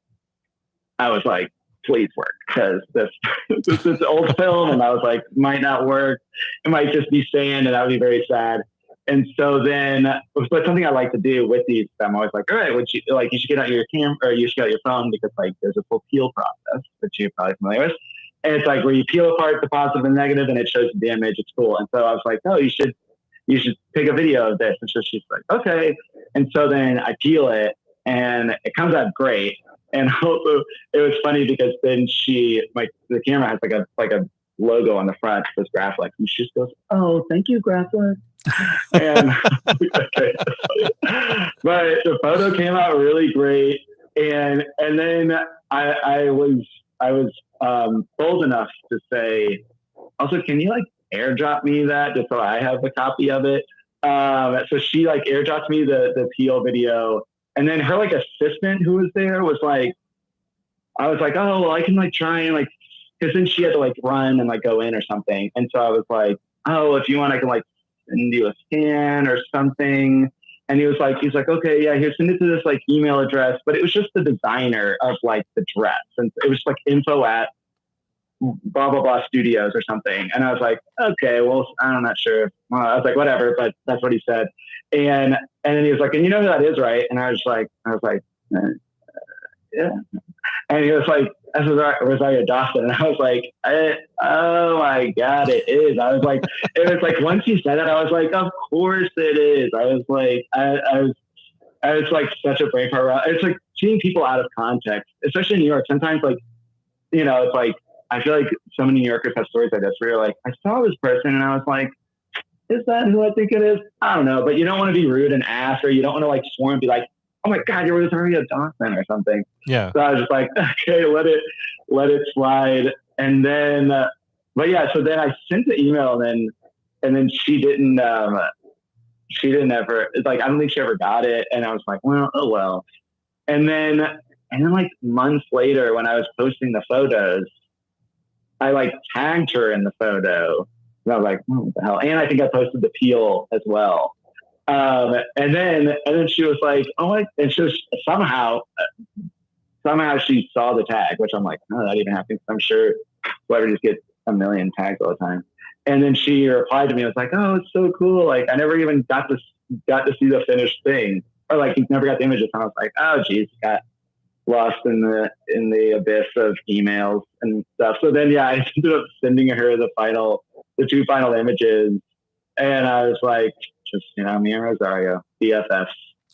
I was like, please work, because this is old film, and I was like, might not work. It might just be sand, and that would be very sad. And so then, but something I like to do with these, I'm always like, all right, you should get out your camera, or you should get out your phone, because like there's a full peel process, which you're probably familiar with. And it's like where you peel apart the positive and negative, and it shows the image. It's cool. And so I was like, oh, you should take a video of this. And so she's like, okay. And so then I peel it, and it comes out great. And it was funny because then the camera has like a logo on the front that says Graflex, and she just goes, oh, thank you, Graflex. And okay, but the photo came out really great. And then I was bold enough to say, also, can you like airdrop me that just so I have a copy of it? So she like airdropped me the peel video. And then her like assistant who was there was like, I was like, oh, well, I can like try and like, because then she had to like run and like go in or something. And so I was like, oh, if you want, I can like send you a scan or something. And he's like, okay, yeah, here, send it to this like email address. But it was just the designer of like the dress. And it was like info at blah, blah, blah studios or something. And I was like, okay, well, I'm not sure. I was like, whatever, but that's what he said. And then he was like, and you know who that is, right? And I was like, yeah. And he was like, that's Rosario Dawson. And I was like, oh my God, it is. I was like, it was like, once he said it, I was like, of course it is. I was like, I was like such a brave heart. It's like seeing people out of context, especially in New York. Sometimes like, it's like, I feel like so many New Yorkers have stories like this where you're like, I saw this person and I was like, is that who I think it is? I don't know, but you don't want to be rude and ask, or you don't want to like swarm and be like, oh my God, you're Rosario Dawson or something. Yeah. So I was just like, okay, let it slide. And then, but yeah, so then I sent the email and then she didn't ever, it's like, I don't think she ever got it. And I was like, well, oh well. And then like months later, when I was posting the photos, I like tagged her in the photo. And I was like, what the hell? And I think I posted the peel as well. And then she was like, oh, and she was somehow she saw the tag, which I'm like, oh, that even happens. I'm sure whoever just gets a million tags all the time. And then she replied to me. I was like, oh, it's so cool. Like, I never even got to see the finished thing, or like, never got the images. And I was like, oh, geez, got lost in the abyss of emails and stuff. So then, yeah, I ended up sending her the two final images, and I was like, just, me and Rosario, BFFs.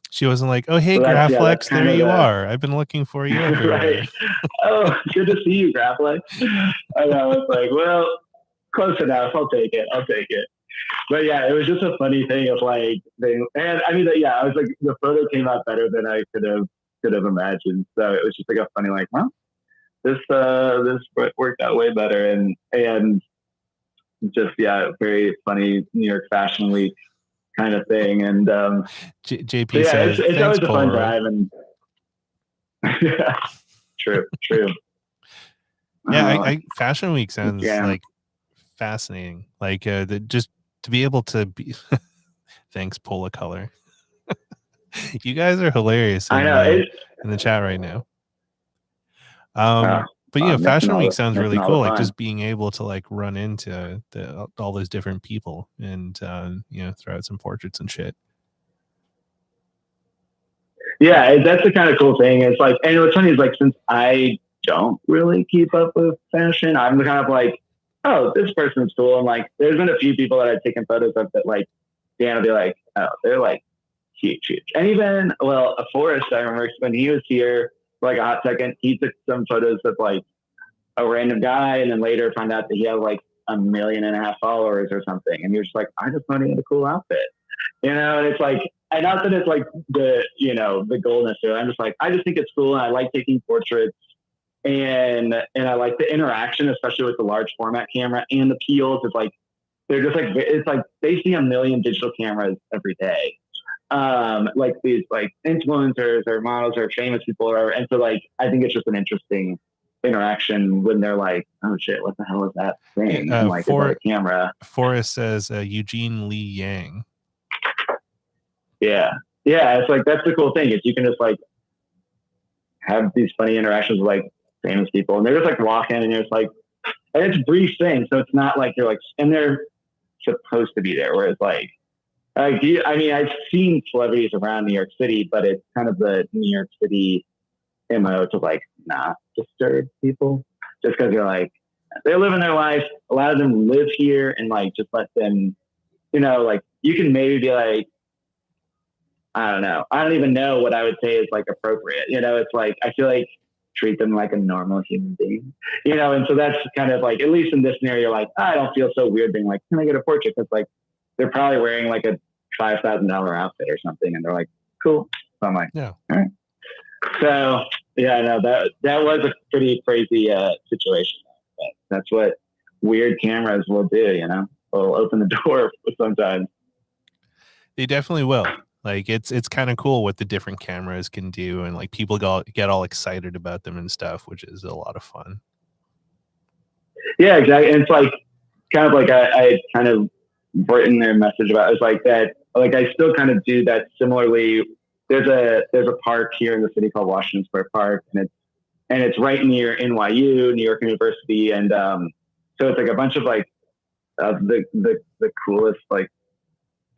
She wasn't like, oh, hey, so Graflex, there you are. I've been looking for you everywhere. Right. Oh, good to see you, Graflex. And I was like, well, close enough. I'll take it. But yeah, it was just a funny thing of like, and I mean, yeah, I was like, the photo came out better than I could have imagined. So it was just like a funny, like, well, this worked out way better. And just, yeah, very funny New York Fashion Week kind of thing. And JP says it's always a fun time. And yeah, true. Yeah, Fashion Week sounds like fascinating. Like just to be able to be. Thanks, Pola Color. You guys are hilarious. I know in the chat right now. But Fashion Week sounds really cool. Like just being able to like run into all those different people and throw out some portraits and shit. Yeah, that's the kind of cool thing. It's like, and what's funny is like, since I don't really keep up with fashion, I'm kind of like, oh, this person's cool. And like, there's been a few people that I've taken photos of that like, Dan will be like, oh, they're like huge. And even, well, a Forrest, I remember when he was here for like a hot second, he took some photos of like a random guy and then later found out that he had like 1.5 million followers or something. And you're just like, I just wanted a cool outfit. You know, and it's like, and not that it's like the, you know, the goal necessarily. I'm just like, I just think it's cool. And I like taking portraits and I like the interaction, especially with the large format camera and the peels. It's like, they're just like, it's like they see 1 million digital cameras every day. Like these like influencers or models or famous people or, and so like, I think it's just an interesting interaction when they're like, oh shit, what the hell is that thing? And like, it's like a camera. Forrest says Eugene Lee Yang. Yeah. It's like, that's the cool thing is you can just like have these funny interactions with like famous people and they're just like walking and you're just like, and it's brief things. So it's not like you're like, and they're supposed to be there. Whereas like, I mean, I've seen celebrities around New York City, but it's kind of the New York City MO to like not disturb people just because you're like, they're living their life. A lot of them live here and like, just let them, you know, like you can maybe be like, I don't know. I don't even know what I would say is like appropriate. You know, it's like, I feel like treat them like a normal human being, you know? And so that's kind of like, at least in this scenario, like, I don't feel so weird being like, can I get a portrait? Cause like, they're probably wearing like a $5,000 outfit or something. And they're like, cool. So I'm like, yeah. All right. So yeah, no, that was a pretty crazy situation. But that's what weird cameras will do, you know, will open the door sometimes. They definitely will. Like it's kind of cool what the different cameras can do, and like people get all excited about them and stuff, which is a lot of fun. Yeah, exactly. And it's like kind of like I kind of written their message about it's like that. Like I still kind of do that similarly. There's a park here in the city called Washington Square Park, and it's right near NYU, New York University, and so it's like a bunch of like the coolest like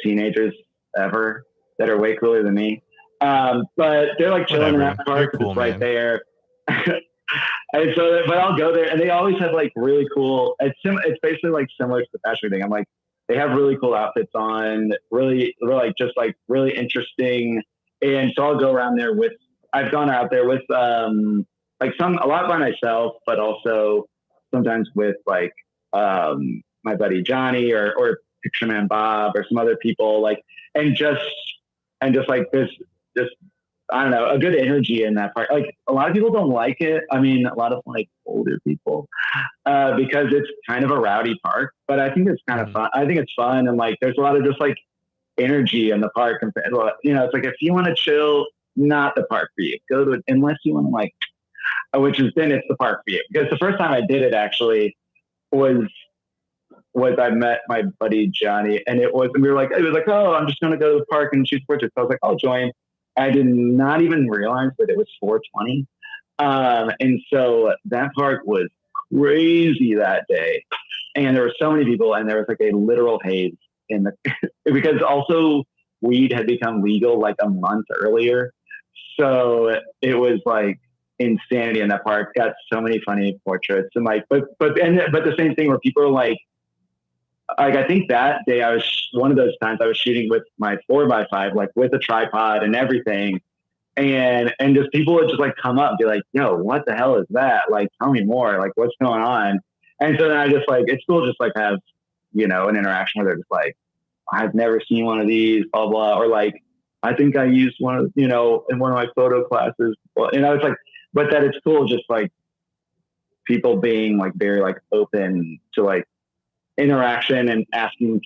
teenagers ever that are way cooler than me. But they're like chilling in that park. Cool, it's right there. And so, but I'll go there and they always have like really cool, it's basically like similar to the fashion thing. I'm like, they have really cool outfits on, really like just like really interesting. And so I'll go around there I've gone out there with, like a lot by myself, but also sometimes with like, my buddy Johnny or Picture Man Bob or some other people like, and just like this, I don't know, a good energy in that park. Like a lot of people don't like it. I mean, a lot of like older people, because it's kind of a rowdy park, but I think it's kind of fun. I think it's fun. And like, there's a lot of just like energy in the park. You know, it's like, if you want to chill, not the park for you. Go to it unless you want to like, then it's the park for you. Because the first time I did it actually was I met my buddy Johnny, and it was like, oh, I'm just going to go to the park and shoot portraits. So I was like, I'll join. I did not even realize that it was 420. And so that park was crazy that day. And there were so many people, and there was like a literal haze because also weed had become legal like a month earlier. So it was like insanity in that park. Got so many funny portraits and like, but the same thing where people are like, I think that day one of those times I was shooting with my 4x5, like with a tripod and everything. And just people would just like come up and be like, yo, what the hell is that? Like, tell me more, like what's going on? And so then I just like, it's cool. Just like have, you know, an interaction where they're just like, I've never seen one of these, blah, blah. Or like, I think I used one of, you know, in one of my photo classes. Well, you know, it's like, but that it's cool. Just like people being like very like open to like interaction and asking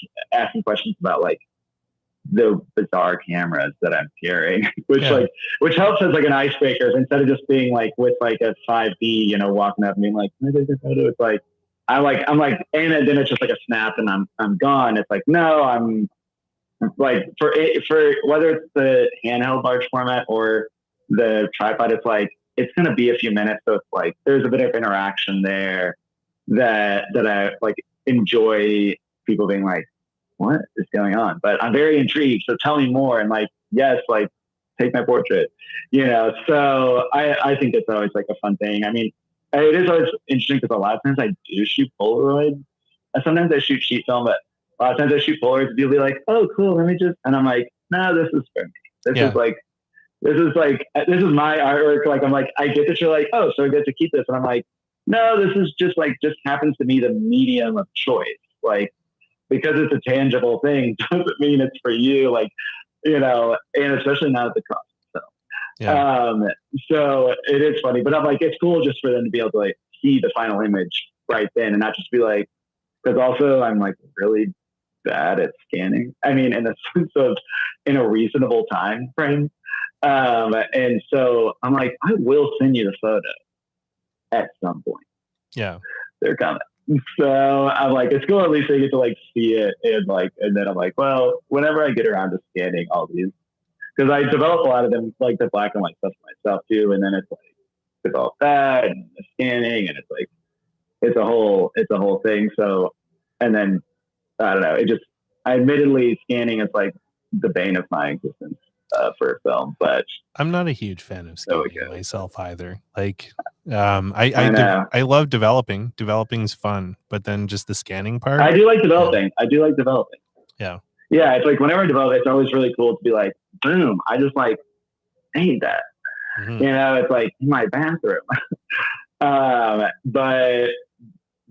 questions about like the bizarre cameras that I'm carrying, which helps as like an icebreaker instead of just being like with like a 5D, you know, walking up and being like, can I take a photo? It's like, I'm like, and then it's just like a snap and I'm gone. It's like, no, I'm like for whether it's the handheld large format or the tripod, it's like, it's going to be a few minutes. So it's like, there's a bit of interaction there that I like enjoy people being like, what is going on? But I'm very intrigued. So tell me more. And like, yes, like take my portrait, you know? So I think it's always like a fun thing. I mean, it is always interesting because a lot of times I do shoot Polaroids sometimes I shoot sheet film, but a lot of times I shoot Polaroids. People be like, "Oh, cool, let me just," and I'm like, "No, this is for me. This is my artwork." Like, I'm like, I get that you're like, "Oh, so I get to keep this," and I'm like, "No, this is just happens to be the medium of choice. Like, because it's a tangible thing doesn't mean it's for you. Like, and especially not at the cost." So, so it is funny, but I'm like, it's cool just for them to be able to like see the final image right then, and not just be like, because also I'm like really bad at scanning. I mean, in the sense of in a reasonable time frame. And so I'm like, I will send you the photo at some point. Yeah. They're coming. So I'm like, it's cool. At least they get to like see it. And then I'm like, well, whenever I get around to scanning all these, because I develop a lot of them, like the black and white stuff myself too. And then it's like, develop that and the scanning, and it's like, it's a whole thing. So, and then I don't know. Admittedly, scanning is like the bane of my existence for a film. But I'm not a huge fan of scanning myself either. Like, I love developing. Developing's fun, but then just the scanning part. I do like developing. Yeah. Yeah, it's like whenever I develop, it's always really cool to be like, boom! I just like made that. Mm-hmm. It's like in my bathroom.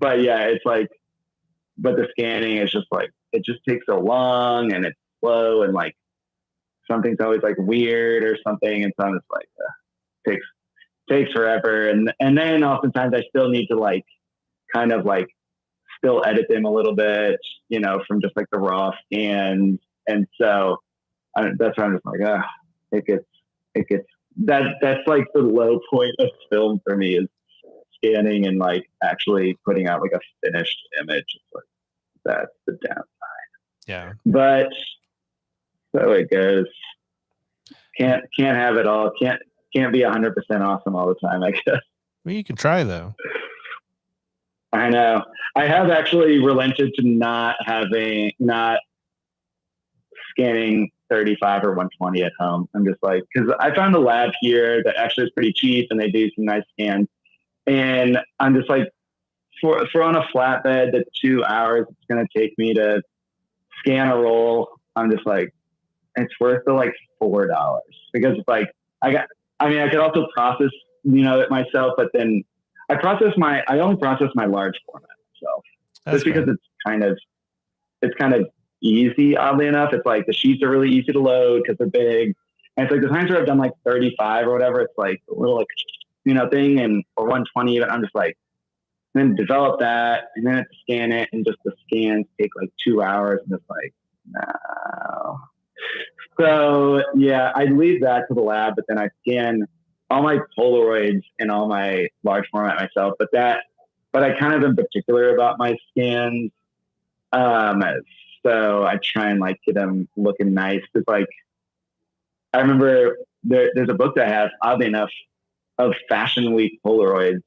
But yeah, it's like, but the scanning is just like, it just takes so long and it's slow and like something's always like weird or something. And so I'm just like, takes forever. And then oftentimes I still need to like, kind of like still edit them a little bit, from just like the raw scans. And so that's why I'm just like, it gets, that's like the low point of film for me, is scanning and like actually putting out like a finished image. It's like, that's the downside. Yeah. But so it goes. Can't have it all. Can't be 100% awesome all the time, I guess. Well, you can try though. I know. I have actually relented to not scanning 35 or 120 at home. I'm just like, because I found a lab here that actually is pretty cheap and they do some nice scans. And I'm just like, for on a flatbed, the 2 hours it's going to take me to scan a roll, I'm just like, it's worth the like $4, because it's like, I could also process, it myself, but then I only process my large format myself. Just because it's kind of easy, oddly enough. It's like the sheets are really easy to load because they're big. And it's like the times where I've done like 35 or whatever, it's like a little like, thing, and or 120 even, I'm just like, then develop that and then scan it, and just the scans take like 2 hours, and it's like, no. So yeah, I leave that to the lab, but then I scan all my Polaroids and all my large format myself. But I kind of am particular about my scans. So I try and like get them looking nice. Cause like, I remember there's a book that I have, oddly enough, of Fashion Week Polaroids,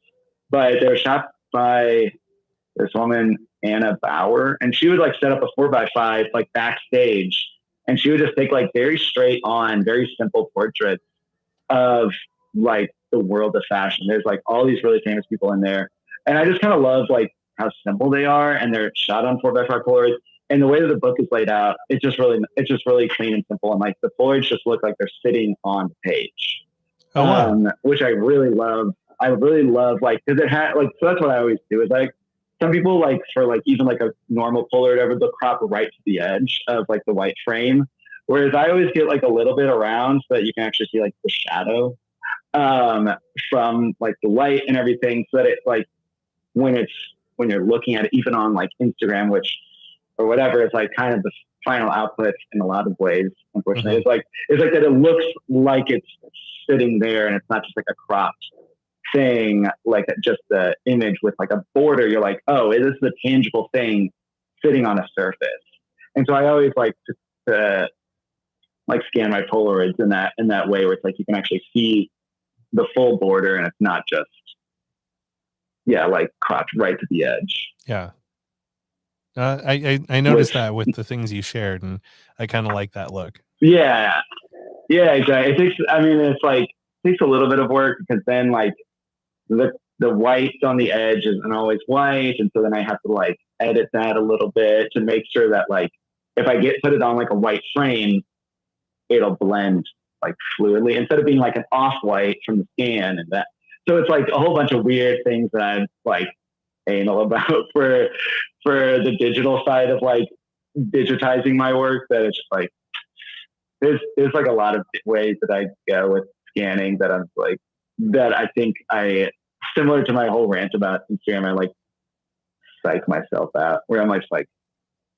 but they were shot by this woman, Anna Bauer, and she would like set up a 4x5 like backstage, and she would just take like very straight on, very simple portraits of like the world of fashion. There's like all these really famous people in there, and I just kind of love like how simple they are, and they're shot on 4x5 Polaroids. And the way that the book is laid out, it's just really clean and simple, and like the Polaroids just look like they're sitting on the page. Oh, wow. Which I really love. I really love, like, because it had like, so that's what I always do, is like, some people like for like even like a normal Polaroid, ever, they'll crop right to the edge of like the white frame, whereas I always get like a little bit around so that you can actually see like the shadow from like the light and everything, so that it's like when you're looking at it, even on like Instagram, or whatever, it's like kind of the final output in a lot of ways. Unfortunately, it's like that it looks like it's sitting there, and it's not just like a cropped thing, like just the image with like a border. You're like, oh, this is a tangible thing sitting on a surface. And so I always like to like scan my Polaroids in that way, where it's like you can actually see the full border, and it's not just like cropped right to the edge. Yeah. I noticed that with the things you shared, and I kind of like that look. Yeah, exactly. It takes a little bit of work, because then like the white on the edge isn't always white, and so then I have to like edit that a little bit to make sure that like, if I put it on like a white frame, it'll blend like fluidly instead of being like an off-white from the scan and that. So it's like a whole bunch of weird things that I'm like anal about for the digital side of like digitizing my work, that it's just like, there's like a lot of ways that I go with scanning that I'm like, that I think similar to my whole rant about Instagram, I like psych myself out where I'm like,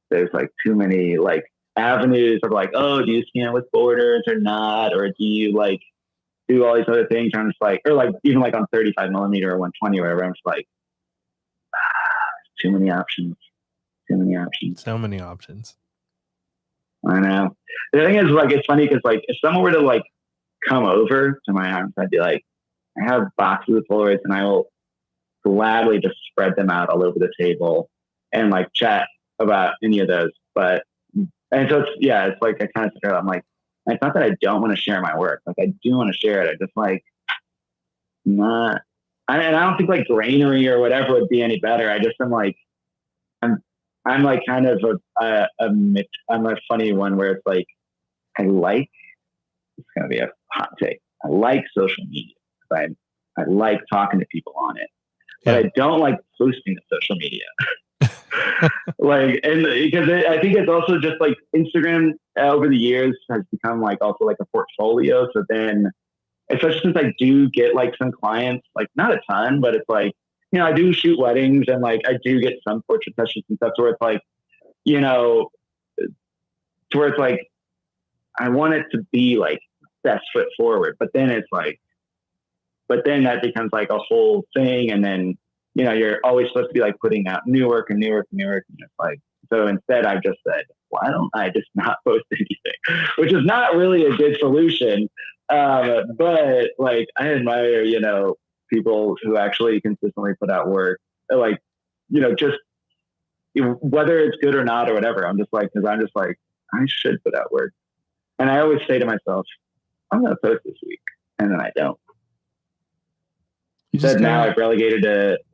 there's like too many like avenues of like, oh, do you scan with borders or not? Or do you like do all these other things? I'm just like, or like even like on 35 millimeter or 120 or whatever, I'm just like, too many options. So many options. I know. The thing is, like, it's funny because, like, if someone were to, like, come over to my house, I'd be like, I have boxes of Polaroids and I will gladly just spread them out all over the table and, like, chat about any of those. But, and so it's like, I kind of, I'm like, it's not that I don't want to share my work. Like, I do want to share it. I just, like, not, and I don't think, like, grainery or whatever would be any better. I just am, like, I'm like kind of I'm a funny one where it's like, it's going to be a hot take. I like social media. I like talking to people on it, but I don't like posting to social media. Like, and because I think it's also just like Instagram over the years has become like also like a portfolio. So then, especially since I do get like some clients, like not a ton, but it's like, you know, I do shoot weddings and like I do get some portrait sessions and stuff where it's like, you know, to where it's like, I want it to be like best foot forward, but then it's like, but then that becomes like a whole thing. And then, you know, you're always supposed to be like putting out new work. And it's like, so instead I've just said, why don't I just not post anything, which is not really a good solution. But like, I admire, you know, people who actually consistently put out work, like, you know, just whether it's good or not or whatever. I'm just like, I should put out work. And I always say to myself, I'm going to post this week. And then I don't. Instead, now I've relegated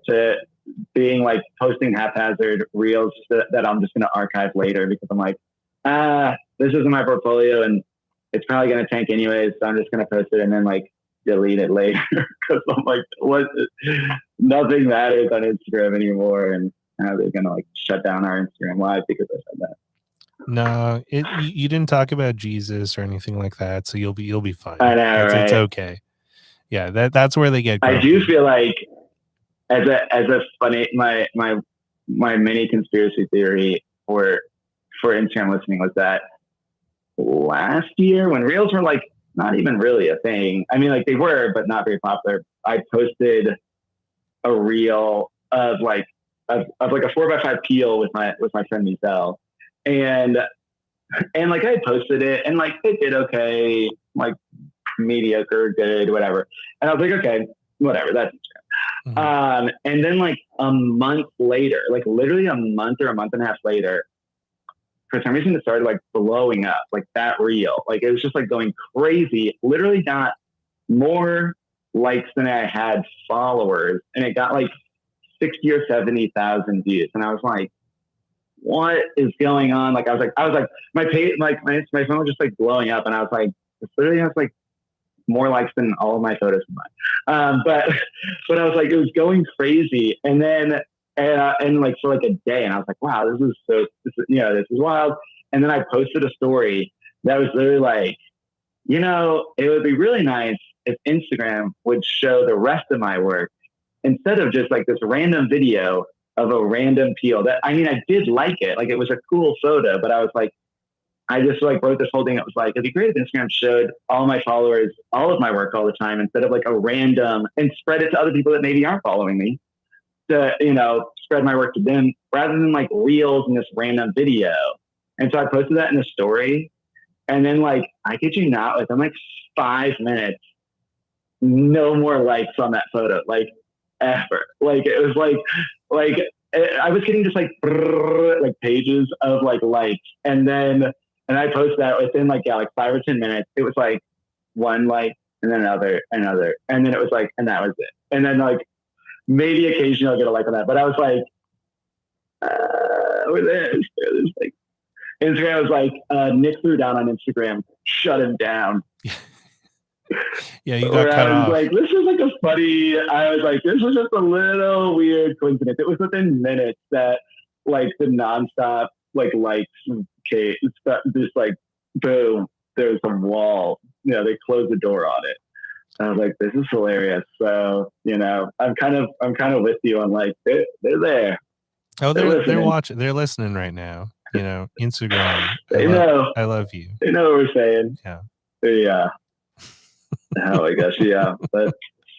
to being like posting haphazard reels that I'm just going to archive later because I'm like, this isn't my portfolio and it's probably going to tank anyways. So I'm just going to post it and then like delete it later because I'm like, nothing matters on Instagram anymore. And now they're going to like shut down our Instagram live because I said that. No, you didn't talk about Jesus or anything like that, so you'll be fine. I know, right? It's okay. Yeah, that's where they get grumpy. I do feel like as a funny my mini conspiracy theory for Instagram listening was that last year when reels were like not even really a thing. I mean, like they were, but not very popular. I posted a reel of like a 4x5 peel with my friend Michelle. And like I posted it and like it did okay, like mediocre, good, whatever. And I was like, okay, whatever, that's Instagram. Mm-hmm. And then like a month later, like literally a month or a month and a half later, for some reason it started like blowing up, like that reel. Like it was just like going crazy, literally got more likes than I had followers. And it got like 60 or 70,000 views. And I was like, what is going on? Like I was like, my page, my phone was just like blowing up, and I was like, it literally has like more likes than all of my photos combined. But I was like, it was going crazy, and then and like for like a day, and I was like, wow, this is wild. And then I posted a story that was literally like, you know, it would be really nice if Instagram would show the rest of my work instead of just like this random video of a random peel. That, I mean, I did like it. Like it was a cool photo, but I was like, I just like wrote this whole thing. It was like, it'd be great if Instagram showed all my followers all of my work all the time instead of like a random, and spread it to other people that maybe aren't following me to, you know, spread my work to them rather than like reels in this random video. And so I posted that in a story, and then like, I kid you not, within like 5 minutes, no more likes on that photo, like ever. Like it was like I was getting just like pages of like likes, and I posted that within like 5 or 10 minutes. It was like one like, and then another, and then it was like, and that was it. And then like maybe occasionally I'll get a like on that, but I was like, We're there. There's like Instagram was like Nick threw down on Instagram, shut him down. Yeah, you got cut off. Like, this is like a funny. I was like, this was just a little weird coincidence. It was within minutes that like the nonstop like likes came, just like boom, there's a wall. You know, they closed the door on it. I was like, this is hilarious. So, you know, I'm kind of with you on like they're there. Oh, they're watching. They're listening right now. You know, Instagram. I love you. They know what we're saying. Yeah. Yeah. Oh my gosh, yeah. But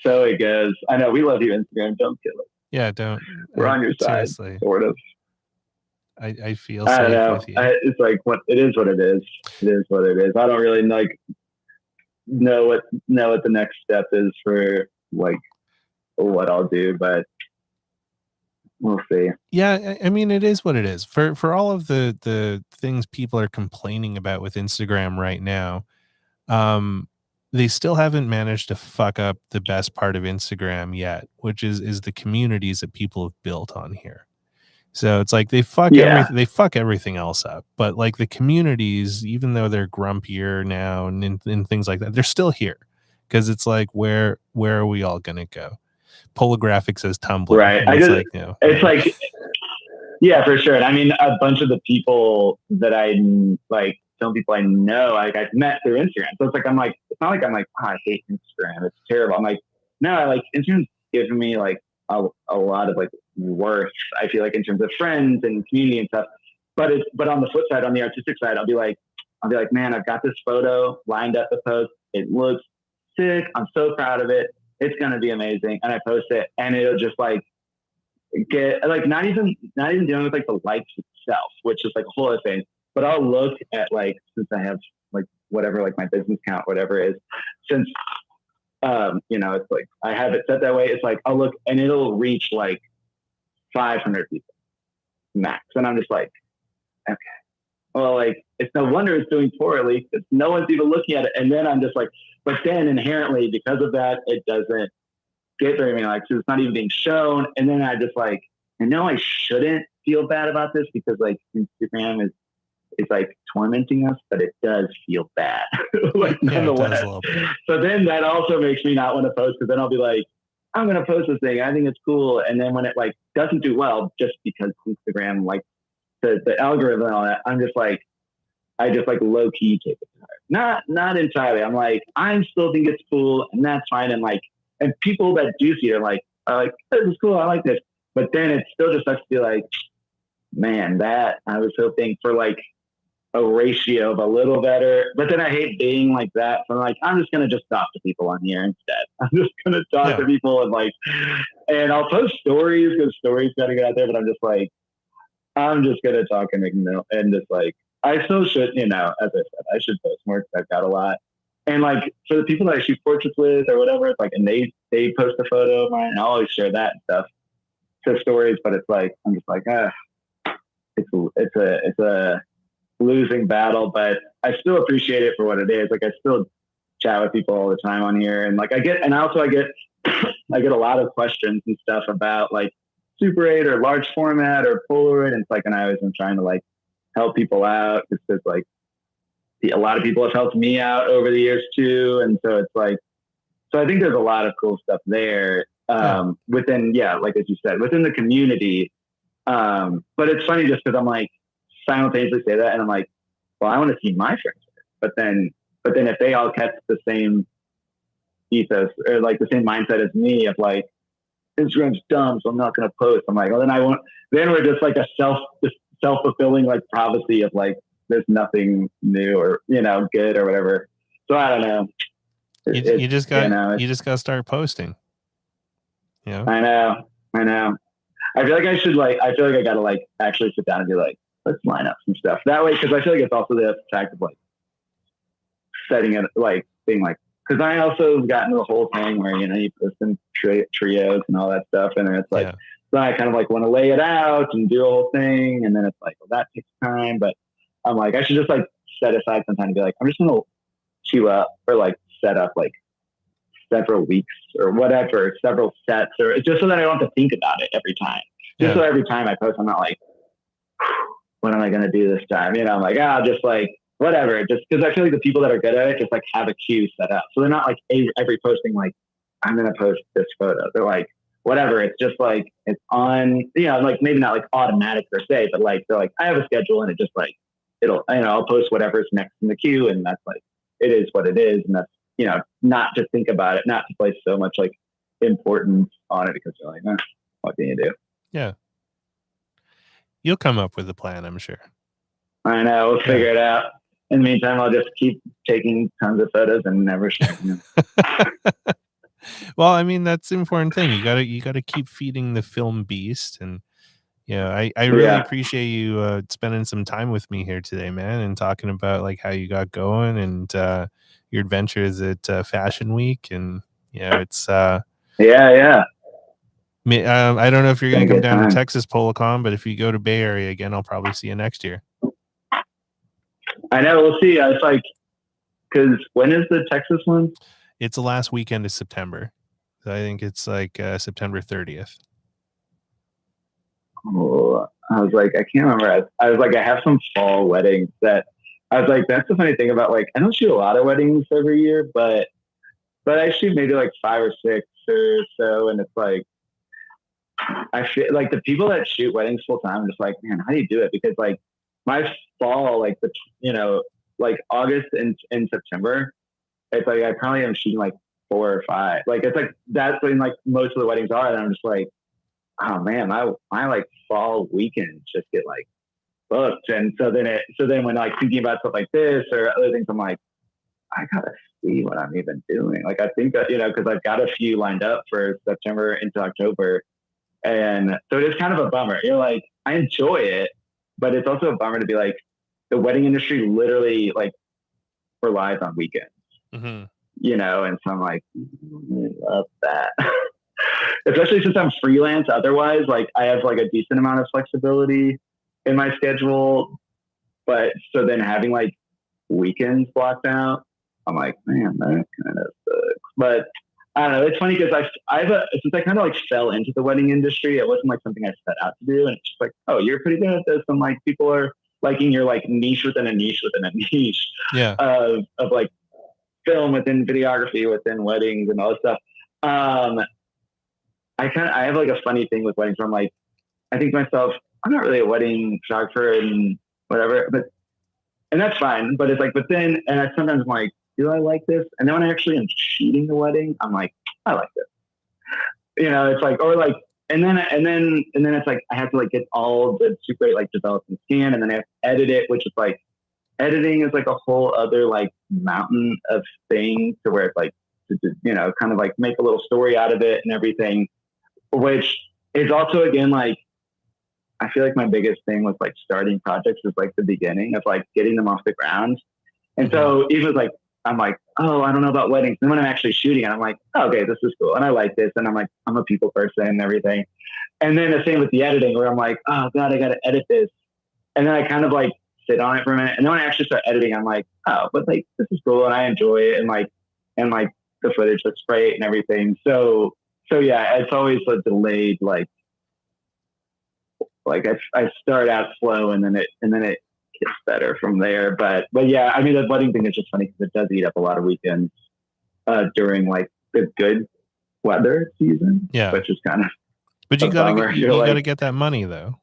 so it goes. I know we love you, Instagram. Don't kill us. Yeah, don't. We're on your side, seriously. sort of. I feel safe with you. It's like it is what it is. It is what it is. I don't really like know what the next step is for like what I'll do, but we'll see. Yeah, I mean, it is what it is. For all of the things people are complaining about with Instagram right now, they still haven't managed to fuck up the best part of Instagram yet, which is the communities that people have built on here. So it's like they fuck everything else up, but like the communities, even though they're grumpier now and things like that, they're still here because it's like where are we all gonna go? Polographic says Tumblr, right? It's like yeah, for sure. And I mean, a bunch of the people that I like, some people I know, like I've met through Instagram. So it's like it's not like I'm like, oh, I hate Instagram, it's terrible. I'm like, no, I like Instagram's giving me like a lot of like worth, I feel like, in terms of friends and community and stuff. But on the flip side, on the artistic side, I'll be like, man, I've got this photo lined up to post. It looks sick. I'm so proud of it. It's gonna be amazing. And I post it, and it'll just like get like not even dealing with like the likes itself, which is like a whole other thing. But I'll look at like, since I have like whatever, like my business account, whatever it is, since you know, it's like I have it set that way. It's like I'll look and it'll reach like 500 people max, and I'm just like, okay, well, like it's no wonder it's doing poorly because no one's even looking at it. And then I'm just like, but then inherently because of that, it doesn't get very many likes. So it's not even being shown. And then I just like, I know I shouldn't feel bad about this because like Instagram is like tormenting us, but it does feel bad. Like nonetheless. So then that also makes me not want to post, because then I'll be like, I'm going to post this thing. I think it's cool. And then when it like doesn't do well, just because Instagram, like the algorithm and all that, I'm just like, I just like low key take it to heart. Not entirely. I'm like, I still think it's cool and that's fine. And like, and people that do see it are like, this is cool. I like this. But then it still just sucks to be like, man, that I was hoping for like a ratio of a little better. But then I hate being like that. So I'm like, I'm just going to just talk to people on here instead. I'm just going to talk to people and like, and I'll post stories because stories got to get out there. But I'm just like, I'm just going to talk and just like, I still should, you know, as I said, I should post more because I've got a lot. And like for the people that I shoot portraits with or whatever, it's like, and they post a photo of mine, and I'll always share that and stuff to stories. But it's like, I'm just like, it's a losing battle, but I still appreciate it for what it is. Like I still chat with people all the time on here, and like I get I get a lot of questions and stuff about like Super 8 or large format or Polaroid, and it's like, and I always am trying to like help people out because like a lot of people have helped me out over the years too, and so it's like, so I think there's a lot of cool stuff there within, like as you said, within the community. But it's funny just because I'm like simultaneously say that, and I'm like, well, I want to see my friends, but then if they all kept the same ethos or like the same mindset as me of like, Instagram's dumb, so I'm not going to post. I'm like, well, then I won't. Then we're just like a self-fulfilling like prophecy of like, there's nothing new or, you know, good or whatever. So I don't know. You just got to start posting. Yeah. I know. I feel like I got to like actually sit down and be like, let's line up some stuff that way. Cause I feel like it's also the fact of like setting it, like being like, cause I also have gotten the whole thing where, you know, you post in trios and all that stuff. And then it's like, then I kind of like want to lay it out and do a whole thing. And then it's like, well, that takes time, but I'm like, I should just like set aside some time to be like, I'm just going to queue up or like set up like several weeks or whatever, several sets, or just so that I don't have to think about it every time. Just so every time I post, I'm not like, what am I going to do this time? You know, I'm like, I'll just like, whatever. Just because I feel like the people that are good at it just like have a queue set up. So they're not like every posting, like, I'm going to post this photo. They're like, whatever. It's just like, it's on, you know, like maybe not like automatic per se, but like, they're like, I have a schedule and it just like, it'll, you know, I'll post whatever's next in the queue. And that's like, it is what it is. And that's, you know, not to think about it, not to place so much like importance on it because you're like, what can you do? Yeah. You'll come up with a plan, I'm sure. I know. We'll figure it out. In the meantime, I'll just keep taking tons of photos and never sharing them. Well, I mean, that's the important thing. You gotta keep feeding the film beast. And I really appreciate you spending some time with me here today, man, and talking about like how you got going and your adventures at Fashion Week. And it's yeah. I don't know if you're going to come down to Texas PolaCon, but if you go to Bay Area again, I'll probably see you next year. I know. We'll see. It's like, because when is the Texas one? It's the last weekend of September. So I think it's like September 30th. Oh, I was like, I can't remember. I was like, I have some fall weddings that I was like, that's the funny thing about like, I don't shoot a lot of weddings every year, but I shoot maybe like 5 or 6 or so. And it's like, I feel like the people that shoot weddings full time, I'm just like, man, how do you do it? Because like my fall, like like August and September, it's like I probably am shooting like 4 or 5. Like it's like that's when like most of the weddings are, and I'm just like, oh man, my like fall weekends just get like booked. And so then when like thinking about stuff like this or other things, I'm like, I gotta see what I'm even doing. Like I think that because I've got a few lined up for September into October. And so it is kind of a bummer. You're like, I enjoy it, but it's also a bummer to be like, the wedding industry literally like relies on weekends, and so I'm like, I love that. Especially since I'm freelance. Otherwise, like I have like a decent amount of flexibility in my schedule, but so then having like weekends blocked out, I'm like, man, that kind of sucks. But I don't know. It's funny because since I kind of like fell into the wedding industry, it wasn't like something I set out to do. And it's just like, oh, you're pretty good at this. And like people are liking your like niche within a niche within a niche of like film within videography within weddings and all this stuff. I have like a funny thing with weddings where I'm like, I think to myself, I'm not really a wedding photographer and whatever, and that's fine. But it's like, and I sometimes I'm like, do I like this? And then when I actually am shooting the wedding, I'm like, I like this. It's like, or like, and then it's like, I have to like get all the super like developed and scan, and then I have to edit it, which is like, editing is like a whole other like mountain of things to where it's like, kind of like make a little story out of it and everything, which is also, again, like, I feel like my biggest thing with like starting projects is like the beginning of like getting them off the ground. And so even like, I'm like, oh, I don't know about weddings. And when I'm actually shooting it, I'm like, oh, okay, this is cool. And I like this. And I'm like, I'm a people person and everything. And then the same with the editing where I'm like, oh God, I got to edit this. And then I kind of like sit on it for a minute. And then when I actually start editing, I'm like, oh, but like, this is cool. And I enjoy it. And like the footage looks great and everything. So yeah, it's always a delayed, like I start out slow and then it gets better from there. But yeah, I mean, the wedding thing is just funny because it does eat up a lot of weekends during like the good weather season. Yeah, which is kind of. But you gotta get that money though.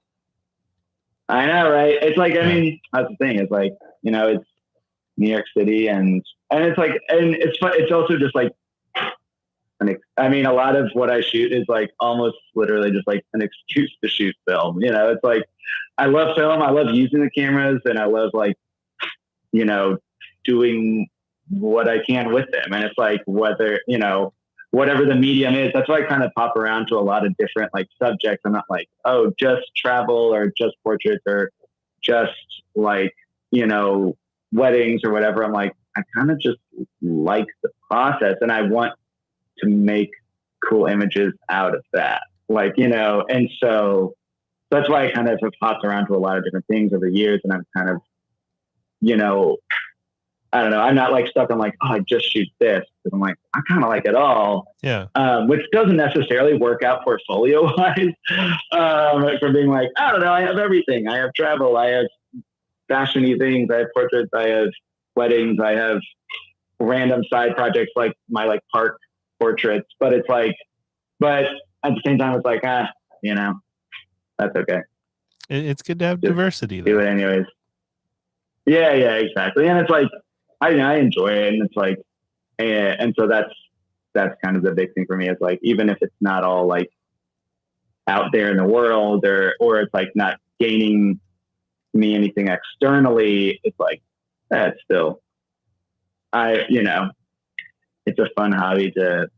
I know, right? It's like, I mean, that's the thing. It's like, it's New York City, and it's like, and it's fun. It's also just like, I mean, a lot of what I shoot is like almost literally just like an excuse to shoot film. It's like, I love film. I love using the cameras, and I love like, doing what I can with them. And it's like, whether, whatever the medium is, that's why I kind of pop around to a lot of different like subjects. I'm not like, oh, just travel or just portraits or just like, weddings or whatever. I'm like, I kind of just like the process, and I want to make cool images out of that. Like, and so that's why I kind of have hopped around to a lot of different things over the years. And I'm kind of, I don't know. I'm not like stuck on like, oh, I just shoot this. Because I'm like, I kind of like it all. Yeah. Which doesn't necessarily work out portfolio wise. For being like, I don't know, I have everything. I have travel. I have fashion-y things. I have portraits. I have weddings. I have random side projects like my like park portraits. But it's like, but at the same time, it's like, you know, that's okay. It's good to have Just diversity, though. do it anyways. Yeah, exactly. And it's like, I enjoy it, and it's like, and so that's kind of the big thing for me. Is like, even if it's not all like out there in the world, or it's like not gaining me anything externally, it's like that's still, it's a fun hobby to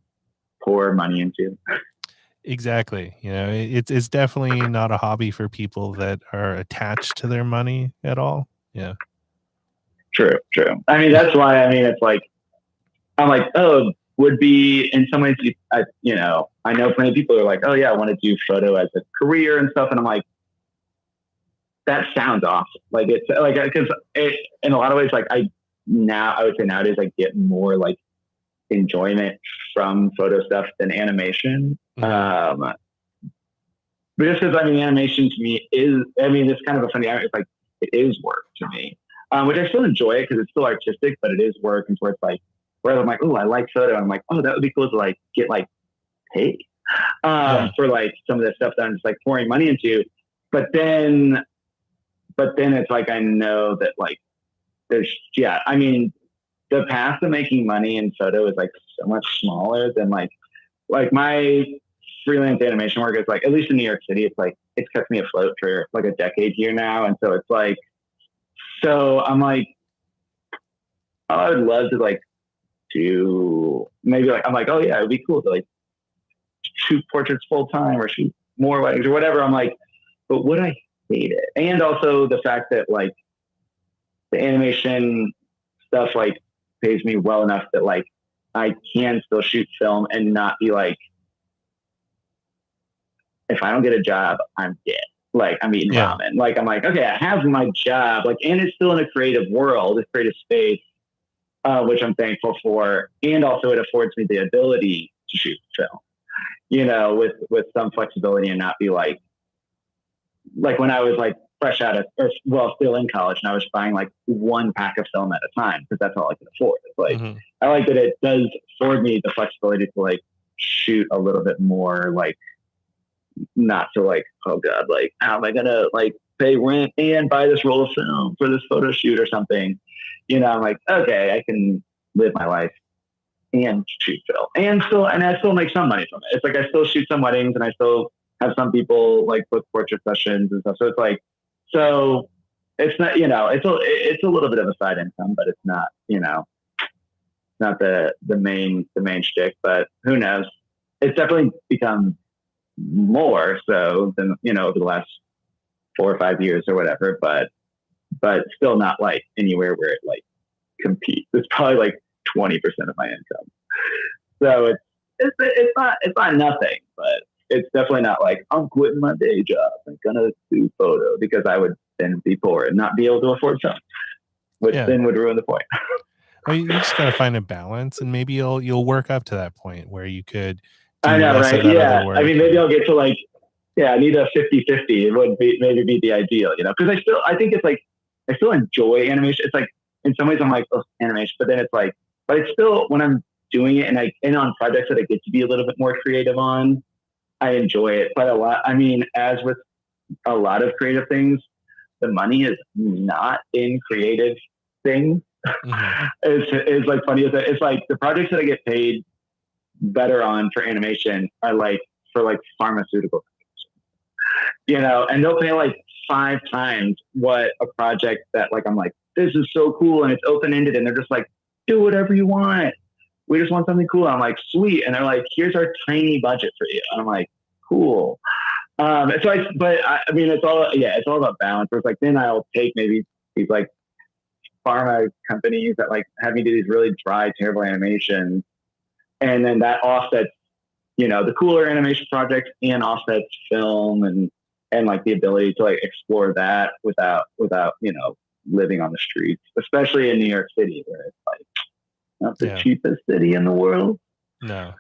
pour money into. Exactly. You know, it's definitely not a hobby for people that are attached to their money at all. Yeah. True. I mean, that's why, it's like, I'm like, oh, would be in some ways, I know plenty of people are like, oh yeah, I want to do photo as a career and stuff. And I'm like, that sounds awesome. Like, it's like, because in a lot of ways, like I would say nowadays I get more like enjoyment from photo stuff than animation. Mm-hmm. But just because, animation to me is, it's kind of a funny, it's like, it is work to me. Which I still enjoy it because it's still artistic, but it is work. And so it's like, where I'm like, oh, I like photo. I'm like, oh, that would be cool to like get like paid for like some of the stuff that I'm just like pouring money into. But then it's like, I know that like there's, the path to making money in photo is like so much smaller than like my freelance animation work is like, at least in New York City, it's like, it's kept me afloat for like a decade here now. And so it's like, so I'm like, oh, I would love to like do maybe like, I'm like, oh yeah, it'd be cool to like shoot portraits full time or shoot more weddings or whatever. I'm like, but would I hate it? And also the fact that like the animation stuff like pays me well enough that like I can still shoot film and not be like, if I don't get a job, I'm dead. Like I'm eating ramen. Like I'm like, okay, I have my job. Like, and it's still in a creative world, a creative space, which I'm thankful for. And also it affords me the ability to shoot film, with some flexibility and not be like when I was like fresh out of, still in college and I was buying like one pack of film at a time because that's all I could afford. It's like, I like that it does afford me the flexibility to like shoot a little bit more, like, not to like, oh God, like, how am I going to like pay rent and buy this roll of film for this photo shoot or something? I'm like, okay, I can live my life and shoot film and I still make some money from it. It's like, I still shoot some weddings and I still have some people like book portrait sessions and stuff. So it's like, so it's not, it's a little bit of a side income, but it's not, not the main shtick, but who knows? It's definitely become more so than, over the last 4 or 5 years or whatever, but still not like anywhere where it like competes. It's probably like 20% of my income. So it's not nothing, but it's definitely not like I'm quitting my day job and gonna do photo because I would then be poor and not be able to afford film, which then would ruin the point. Well, you just gotta find a balance, and maybe you'll work up to that point where you could do I know, less right? of that Yeah. other work. Maybe I'll get to like, I need a 50-50. It would maybe be the ideal, because I think it's like, I still enjoy animation. It's like, in some ways I'm like, oh, animation, but then it's like, but it's still, when I'm doing it and on projects that I get to be a little bit more creative on, I enjoy it quite a lot. As with a lot of creative things, the money is not in creative things. It's like funny. It's like the projects that I get paid better on for animation are like for like pharmaceutical, and they'll pay like 5 times what a project that like, I'm like, this is so cool. And it's open-ended and they're just like, do whatever you want. We just want something cool. I'm like, sweet. And they're like, here's our tiny budget for you. And I'm like, cool. It's all about balance. Where it's like, then I'll take maybe these like pharma companies that like have me do these really dry, terrible animations. And then that offsets, the cooler animation projects and offsets film and like the ability to like explore that without, living on the streets, especially in New York City, where it's like not the cheapest city in the world. No.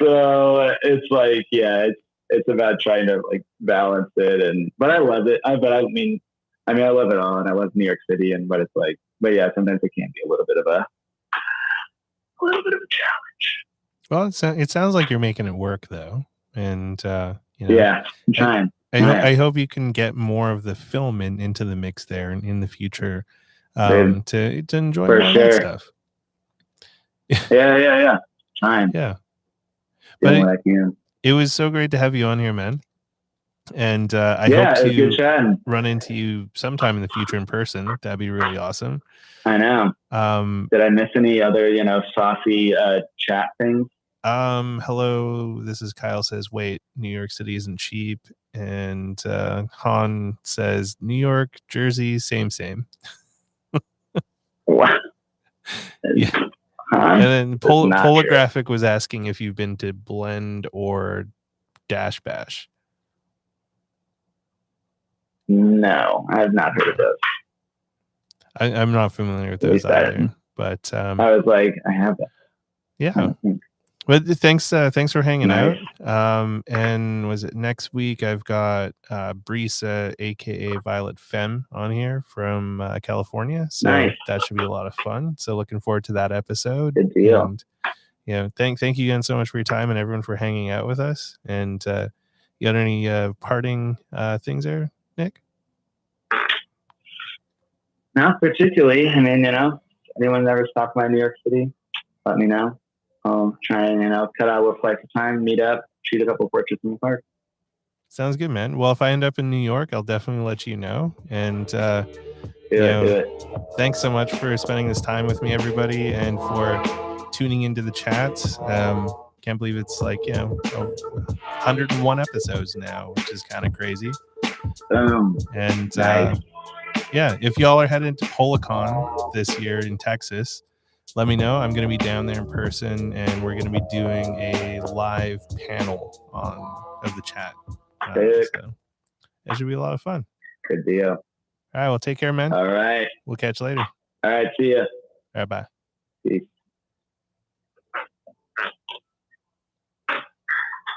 So it's like, it's about trying to like balance it, but I love it. I love it all, and I love New York City, but it's like, sometimes it can be a little bit of a challenge. Well, it sounds like you're making it work though, and I'm trying. I hope you can get more of the film into the mix there in the future, to enjoy more of that stuff. Yeah. Trying. Yeah. But it was so great to have you on here, man. And I hope to run into you sometime in the future in person. That'd be really awesome. I know. Did I miss any other, saucy chat things? Hello, this is Kyle says, wait, New York City isn't cheap. And Han says, New York, Jersey, same. What? Yeah. And then Polographic was asking if you've been to Blend or Dash Bash. No, I have not heard of those. I'm not familiar with those either. But I was like, I have that. Yeah. But thanks for hanging out. And was it next week? I've got Brisa, aka Violet Femme, on here from California. So that should be a lot of fun. So looking forward to that episode. Good deal. And thank you again so much for your time and everyone for hanging out with us. And you got any parting things there, Nick? Not particularly. I mean, anyone ever stopped by New York City, let me know. I'll try and, cut out a flight of time, meet up, shoot a couple of portraits in the park. Sounds good, man. Well, if I end up in New York, I'll definitely let you know. And do it. Thanks so much for spending this time with me, everybody, and for tuning into the chats. Can't believe it's like 101 episodes now, which is kind of crazy. And if y'all are headed to Policon this year in Texas, let me know. I'm going to be down there in person, and we're going to be doing a live panel of the chat. So it should be a lot of fun. Good deal. All right. Well, take care, man. All right. We'll catch you later. All right. See ya. All right. Bye. Peace.